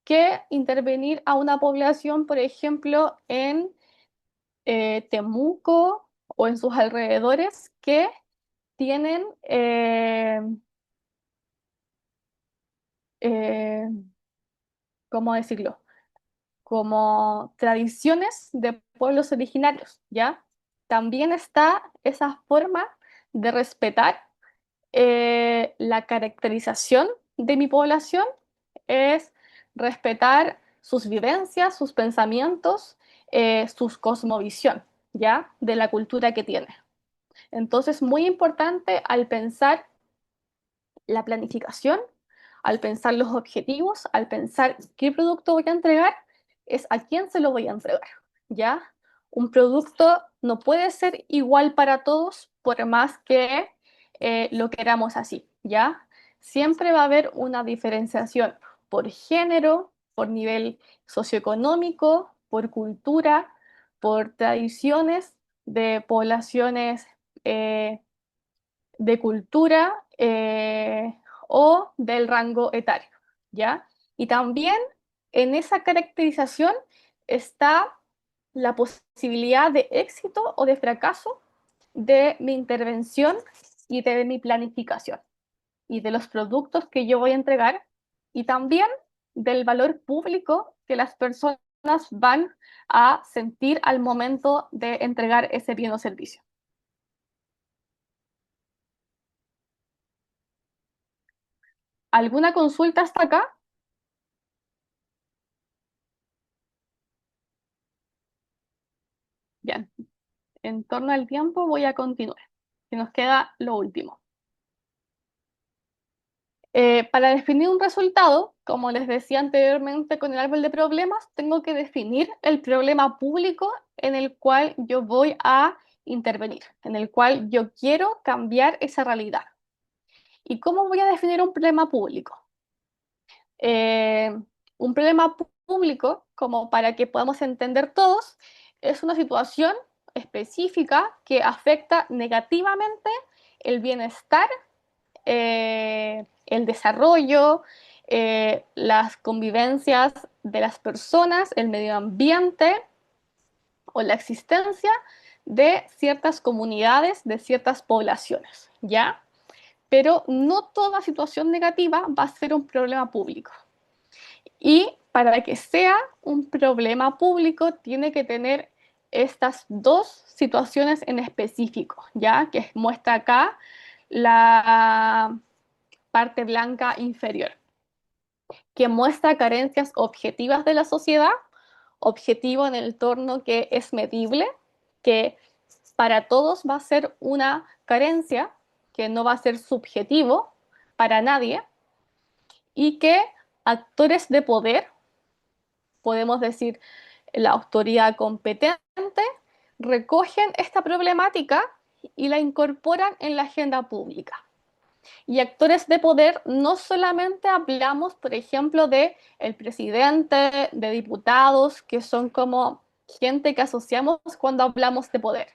que intervenir a una población, por ejemplo, en Temuco o en sus alrededores que tienen eh, ¿cómo decirlo? Como tradiciones de pueblos originarios, ¿ya? También está esa forma de respetar la caracterización de mi población, es respetar sus vivencias, sus pensamientos, sus cosmovisión, ¿ya? De la cultura que tiene. Entonces, muy importante al pensar la planificación, al pensar los objetivos, al pensar qué producto voy a entregar, es a quién se lo voy a entregar, ¿ya? Un producto no puede ser igual para todos por más que lo queramos así, ¿ya? Siempre va a haber una diferenciación por género, por nivel socioeconómico, por cultura, por tradiciones de poblaciones de cultura o del rango etario, ¿ya? Y también en esa caracterización está la posibilidad de éxito o de fracaso de mi intervención y de mi planificación y de los productos que yo voy a entregar y también del valor público que las personas van a sentir al momento de entregar ese bien o servicio. ¿Alguna consulta hasta acá? Bien, en torno al tiempo voy a continuar, que nos queda lo último. Para definir un resultado, como les decía anteriormente con el árbol de problemas, tengo que definir el problema público en el cual yo voy a intervenir, en el cual yo quiero cambiar esa realidad. ¿Y cómo voy a definir un problema público? Un problema público, como para que podamos entender todos, es una situación específica que afecta negativamente el bienestar, el desarrollo, las convivencias de las personas, el medio ambiente o la existencia de ciertas comunidades, de ciertas poblaciones, ¿ya? Pero no toda situación negativa va a ser un problema público. Y para que sea un problema público, tiene que tener estas dos situaciones en específico, ¿ya? Que muestra acá la parte blanca inferior, que muestra carencias objetivas de la sociedad, objetivo en el entorno que es medible, que para todos va a ser una carencia, que no va a ser subjetivo para nadie, y que actores de poder, podemos decir la autoridad competente, recogen esta problemática y la incorporan en la agenda pública. Y actores de poder no solamente hablamos, por ejemplo, de el presidente, de diputados, que son como gente que asociamos cuando hablamos de poder,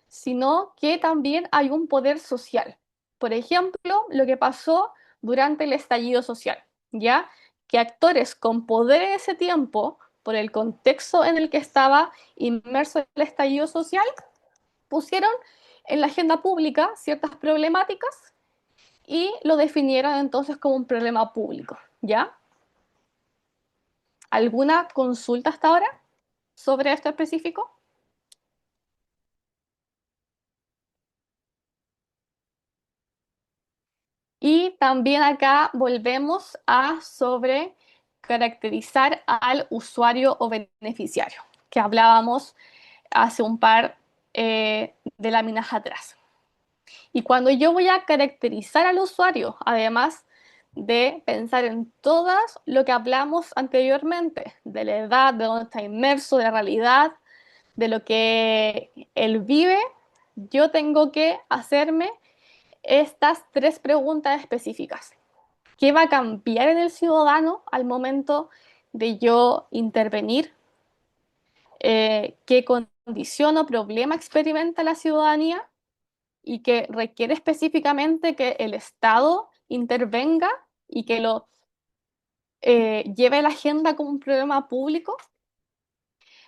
sino que también hay un poder social. Por ejemplo, lo que pasó durante el estallido social, ¿ya? Que actores con poder en ese tiempo, por el contexto en el que estaba inmerso el estallido social, pusieron en la agenda pública ciertas problemáticas y lo definieron entonces como un problema público, ¿ya? ¿Alguna consulta hasta ahora sobre esto específico? Y también acá volvemos a sobre caracterizar al usuario o beneficiario, que hablábamos hace un par de láminas atrás. Y cuando yo voy a caracterizar al usuario, además de pensar en todo lo que hablamos anteriormente, de la edad, de dónde está inmerso, de la realidad, de lo que él vive, yo tengo que hacerme estas tres preguntas específicas. ¿Qué va a cambiar en el ciudadano al momento de yo intervenir? ¿Qué condición o problema experimenta la ciudadanía? Y que requiere específicamente que el Estado intervenga y que lo lleve a la agenda como un problema público.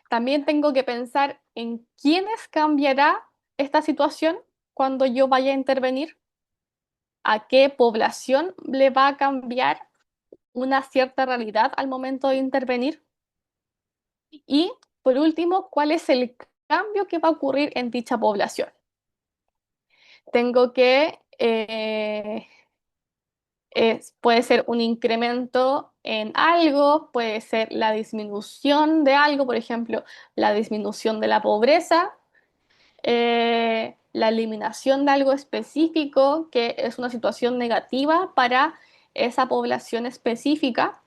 También tengo que pensar en quiénes cambiará esta situación cuando yo vaya a intervenir, a qué población le va a cambiar una cierta realidad al momento de intervenir. Y, por último, cuál es el cambio que va a ocurrir en dicha población. Tengo que puede ser un incremento en algo, puede ser la disminución de algo, por ejemplo, la disminución de la pobreza, la eliminación de algo específico que es una situación negativa para esa población específica,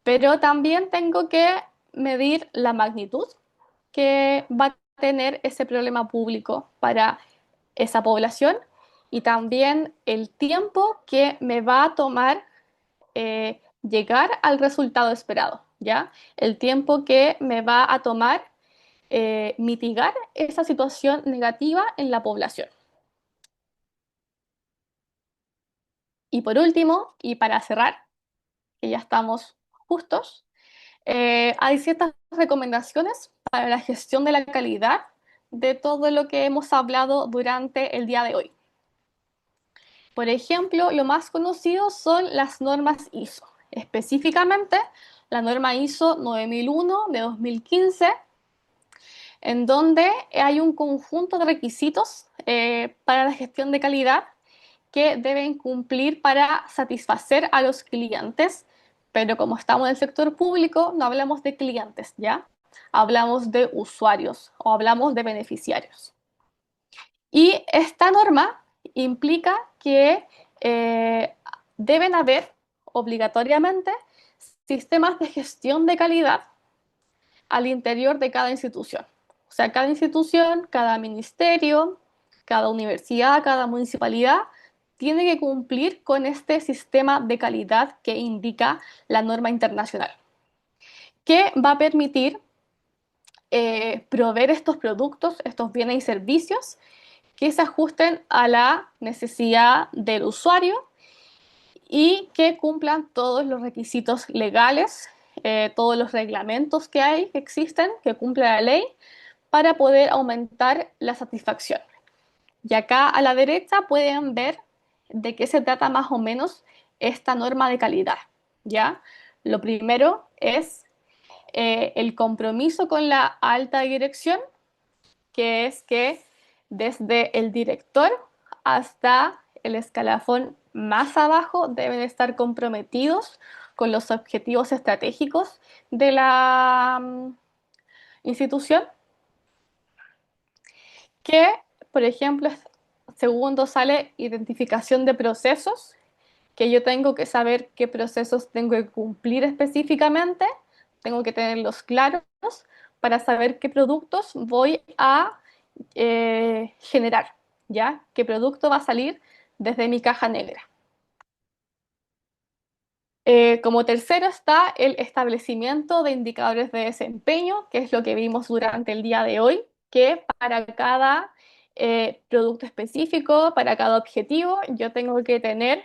pero también tengo que medir la magnitud que va a tener ese problema público para esa población y también el tiempo que me va a tomar llegar al resultado esperado, ¿ya? El tiempo que me va a tomar mitigar esa situación negativa en la población. Y por último, y para cerrar, que ya estamos justos, hay ciertas recomendaciones para la gestión de la calidad de todo lo que hemos hablado durante el día de hoy. Por ejemplo, lo más conocido son las normas ISO, específicamente la norma ISO 9001 de 2015, en donde hay un conjunto de requisitos para la gestión de calidad que deben cumplir para satisfacer a los clientes, pero como estamos en el sector público, no hablamos de clientes, ¿ya? Hablamos de usuarios o hablamos de beneficiarios. Y esta norma implica que deben haber obligatoriamente sistemas de gestión de calidad al interior de cada institución. O sea, cada institución, cada ministerio, cada universidad, cada municipalidad tiene que cumplir con este sistema de calidad que indica la norma internacional, que va a permitir proveer estos productos, estos bienes y servicios que se ajusten a la necesidad del usuario y que cumplan todos los requisitos legales, todos los reglamentos que hay, que existen, que cumple la ley, para poder aumentar la satisfacción. Y acá a la derecha pueden ver de qué se trata más o menos esta norma de calidad, ¿ya? Lo primero es el compromiso con la alta dirección, que es que desde el director hasta el escalafón más abajo deben estar comprometidos con los objetivos estratégicos de la institución, que, por ejemplo, segundo sale identificación de procesos, que yo tengo que saber qué procesos tengo que cumplir específicamente, tengo que tenerlos claros para saber qué productos voy a generar, ¿ya? ¿Qué producto va a salir desde mi caja negra? Como tercero está el establecimiento de indicadores de desempeño, que es lo que vimos durante el día de hoy, que para cada producto específico, para cada objetivo, yo tengo que tener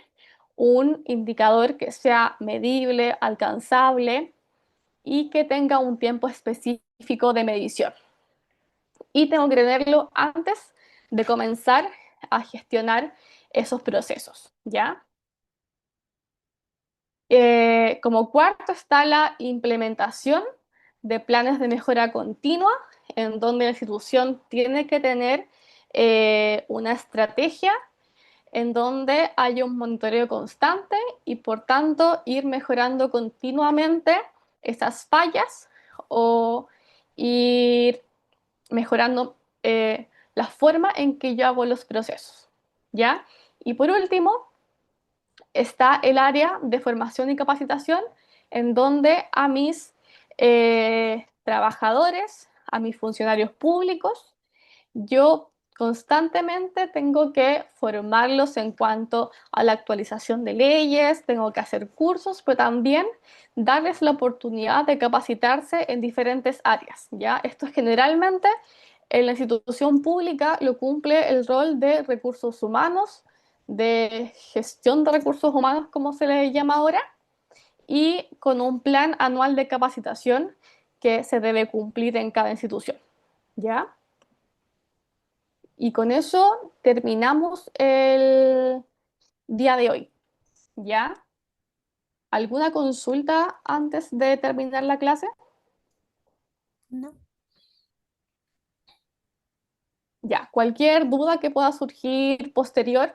un indicador que sea medible, alcanzable y que tenga un tiempo específico de medición. Y tengo que tenerlo antes de comenzar a gestionar esos procesos, ¿ya? Como cuarto está la implementación de planes de mejora continua, en donde la institución tiene que tener una estrategia en donde haya un monitoreo constante y por tanto ir mejorando continuamente esas fallas o ir mejorando la forma en que yo hago los procesos, ¿ya? Y por último, está el área de formación y capacitación, en donde a mis trabajadores, a mis funcionarios públicos, yo constantemente tengo que formarlos en cuanto a la actualización de leyes, tengo que hacer cursos, pero también darles la oportunidad de capacitarse en diferentes áreas, ¿ya? Esto es generalmente en la institución pública lo cumple el rol de recursos humanos, de gestión de recursos humanos, como se le llama ahora, y con un plan anual de capacitación que se debe cumplir en cada institución, ¿ya? Y con eso terminamos el día de hoy, ¿ya? ¿Alguna consulta antes de terminar la clase? No. Ya, cualquier duda que pueda surgir posterior,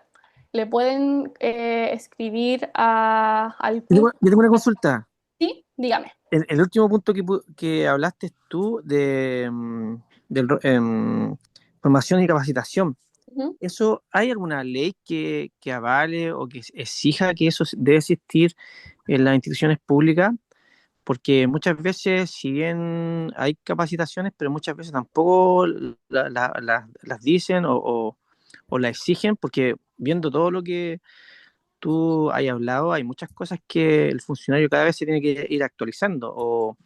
le pueden escribir al Yo tengo una curso. consulta. Sí, dígame. El último punto que hablaste tú de formación y capacitación, Ujú. ¿eso hay alguna ley que avale o que exija que eso debe existir en las instituciones públicas? Porque muchas veces, si bien hay capacitaciones, pero muchas veces tampoco las dicen o las exigen, porque viendo todo lo que tú has hablado, hay muchas cosas que el funcionario cada vez se tiene que ir actualizando o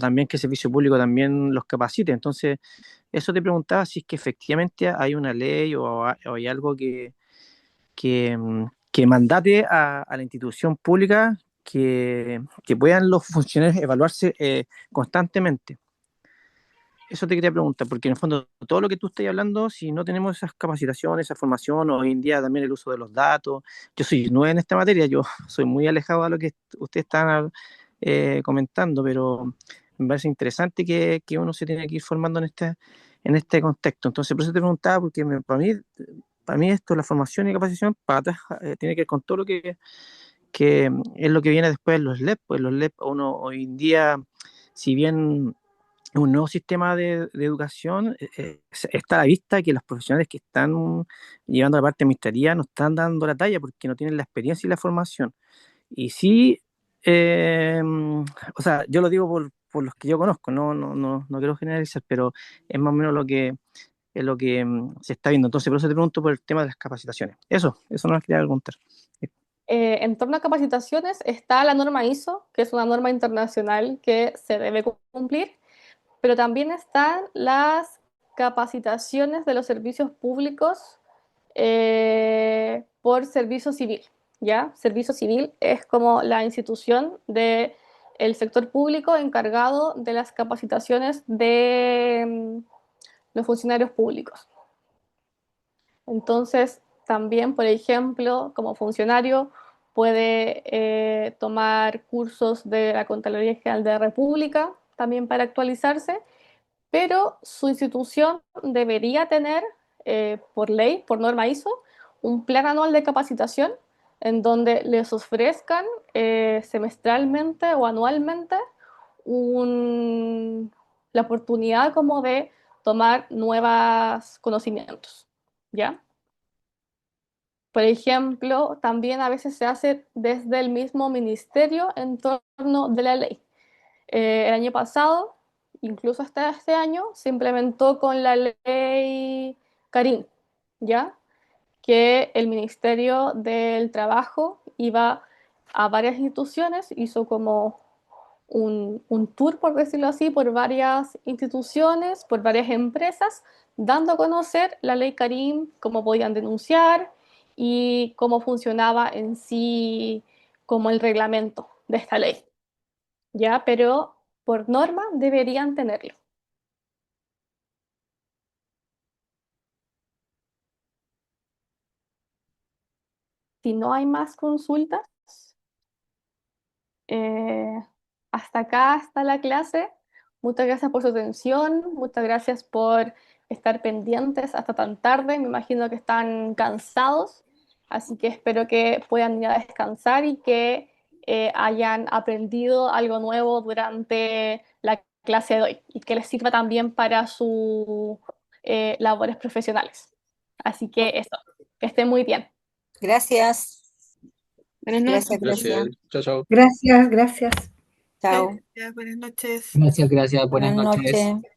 también que el servicio público también los capacite. Entonces, eso te preguntaba si es que efectivamente hay una ley o hay algo que mandate a la institución pública que puedan los funcionarios evaluarse constantemente. Eso te quería preguntar, porque en el fondo todo lo que tú estás hablando, si no tenemos esas capacitaciones, esa formación, hoy en día también el uso de los datos, yo soy nuevo en esta materia, yo soy muy alejado de lo que ustedes están comentando, pero me parece interesante que uno se tiene que ir formando en este contexto. Entonces, por eso te preguntaba, porque para mí esto, la formación y capacitación, para atrás, tiene que ver con todo lo que es lo que viene después de los LEP. Pues los LEP, uno hoy en día, si bien un nuevo sistema de educación, está a la vista que los profesionales que están llevando la parte administrativa no están dando la talla porque no tienen la experiencia y la formación. Y sí, o sea, yo lo digo por los que yo conozco, no quiero generalizar, pero es más o menos lo que se está viendo. Entonces, por eso te pregunto por el tema de las capacitaciones. Eso no quería preguntar. En torno a capacitaciones está la norma ISO, que es una norma internacional que se debe cumplir, pero también están las capacitaciones de los servicios públicos por servicio civil, ¿ya? Servicio civil es como la institución del sector público encargado de las capacitaciones de los funcionarios públicos. Entonces, también, por ejemplo, como funcionario, puede tomar cursos de la Contraloría General de la República, también para actualizarse, pero su institución debería tener, por ley, por norma ISO, un plan anual de capacitación en donde les ofrezcan semestralmente o anualmente la oportunidad como de tomar nuevos conocimientos, ¿ya? Por ejemplo, también a veces se hace desde el mismo ministerio en torno de la ley. El año pasado, incluso hasta este año, se implementó con la ley Karim, ¿ya? Que el Ministerio del Trabajo iba a varias instituciones, hizo como un tour, por decirlo así, por varias instituciones, por varias empresas, dando a conocer la ley Karim, cómo podían denunciar y cómo funcionaba en sí como el reglamento de esta ley, ¿ya? Pero por norma deberían tenerlo. Si no hay más consultas, eh, hasta acá está la clase. Muchas gracias por su atención, muchas gracias por estar pendientes hasta tan tarde. Me imagino que están cansados, así que espero que puedan ir a descansar y que hayan aprendido algo nuevo durante la clase de hoy y que les sirva también para sus labores profesionales. Así que eso, que estén muy bien. Gracias. Buenas noches. Gracias, Grecia. Gracias. Chao, chao. Gracias, gracias. Chao. Buenas noches. Gracias, buenas Buenas noches. noches.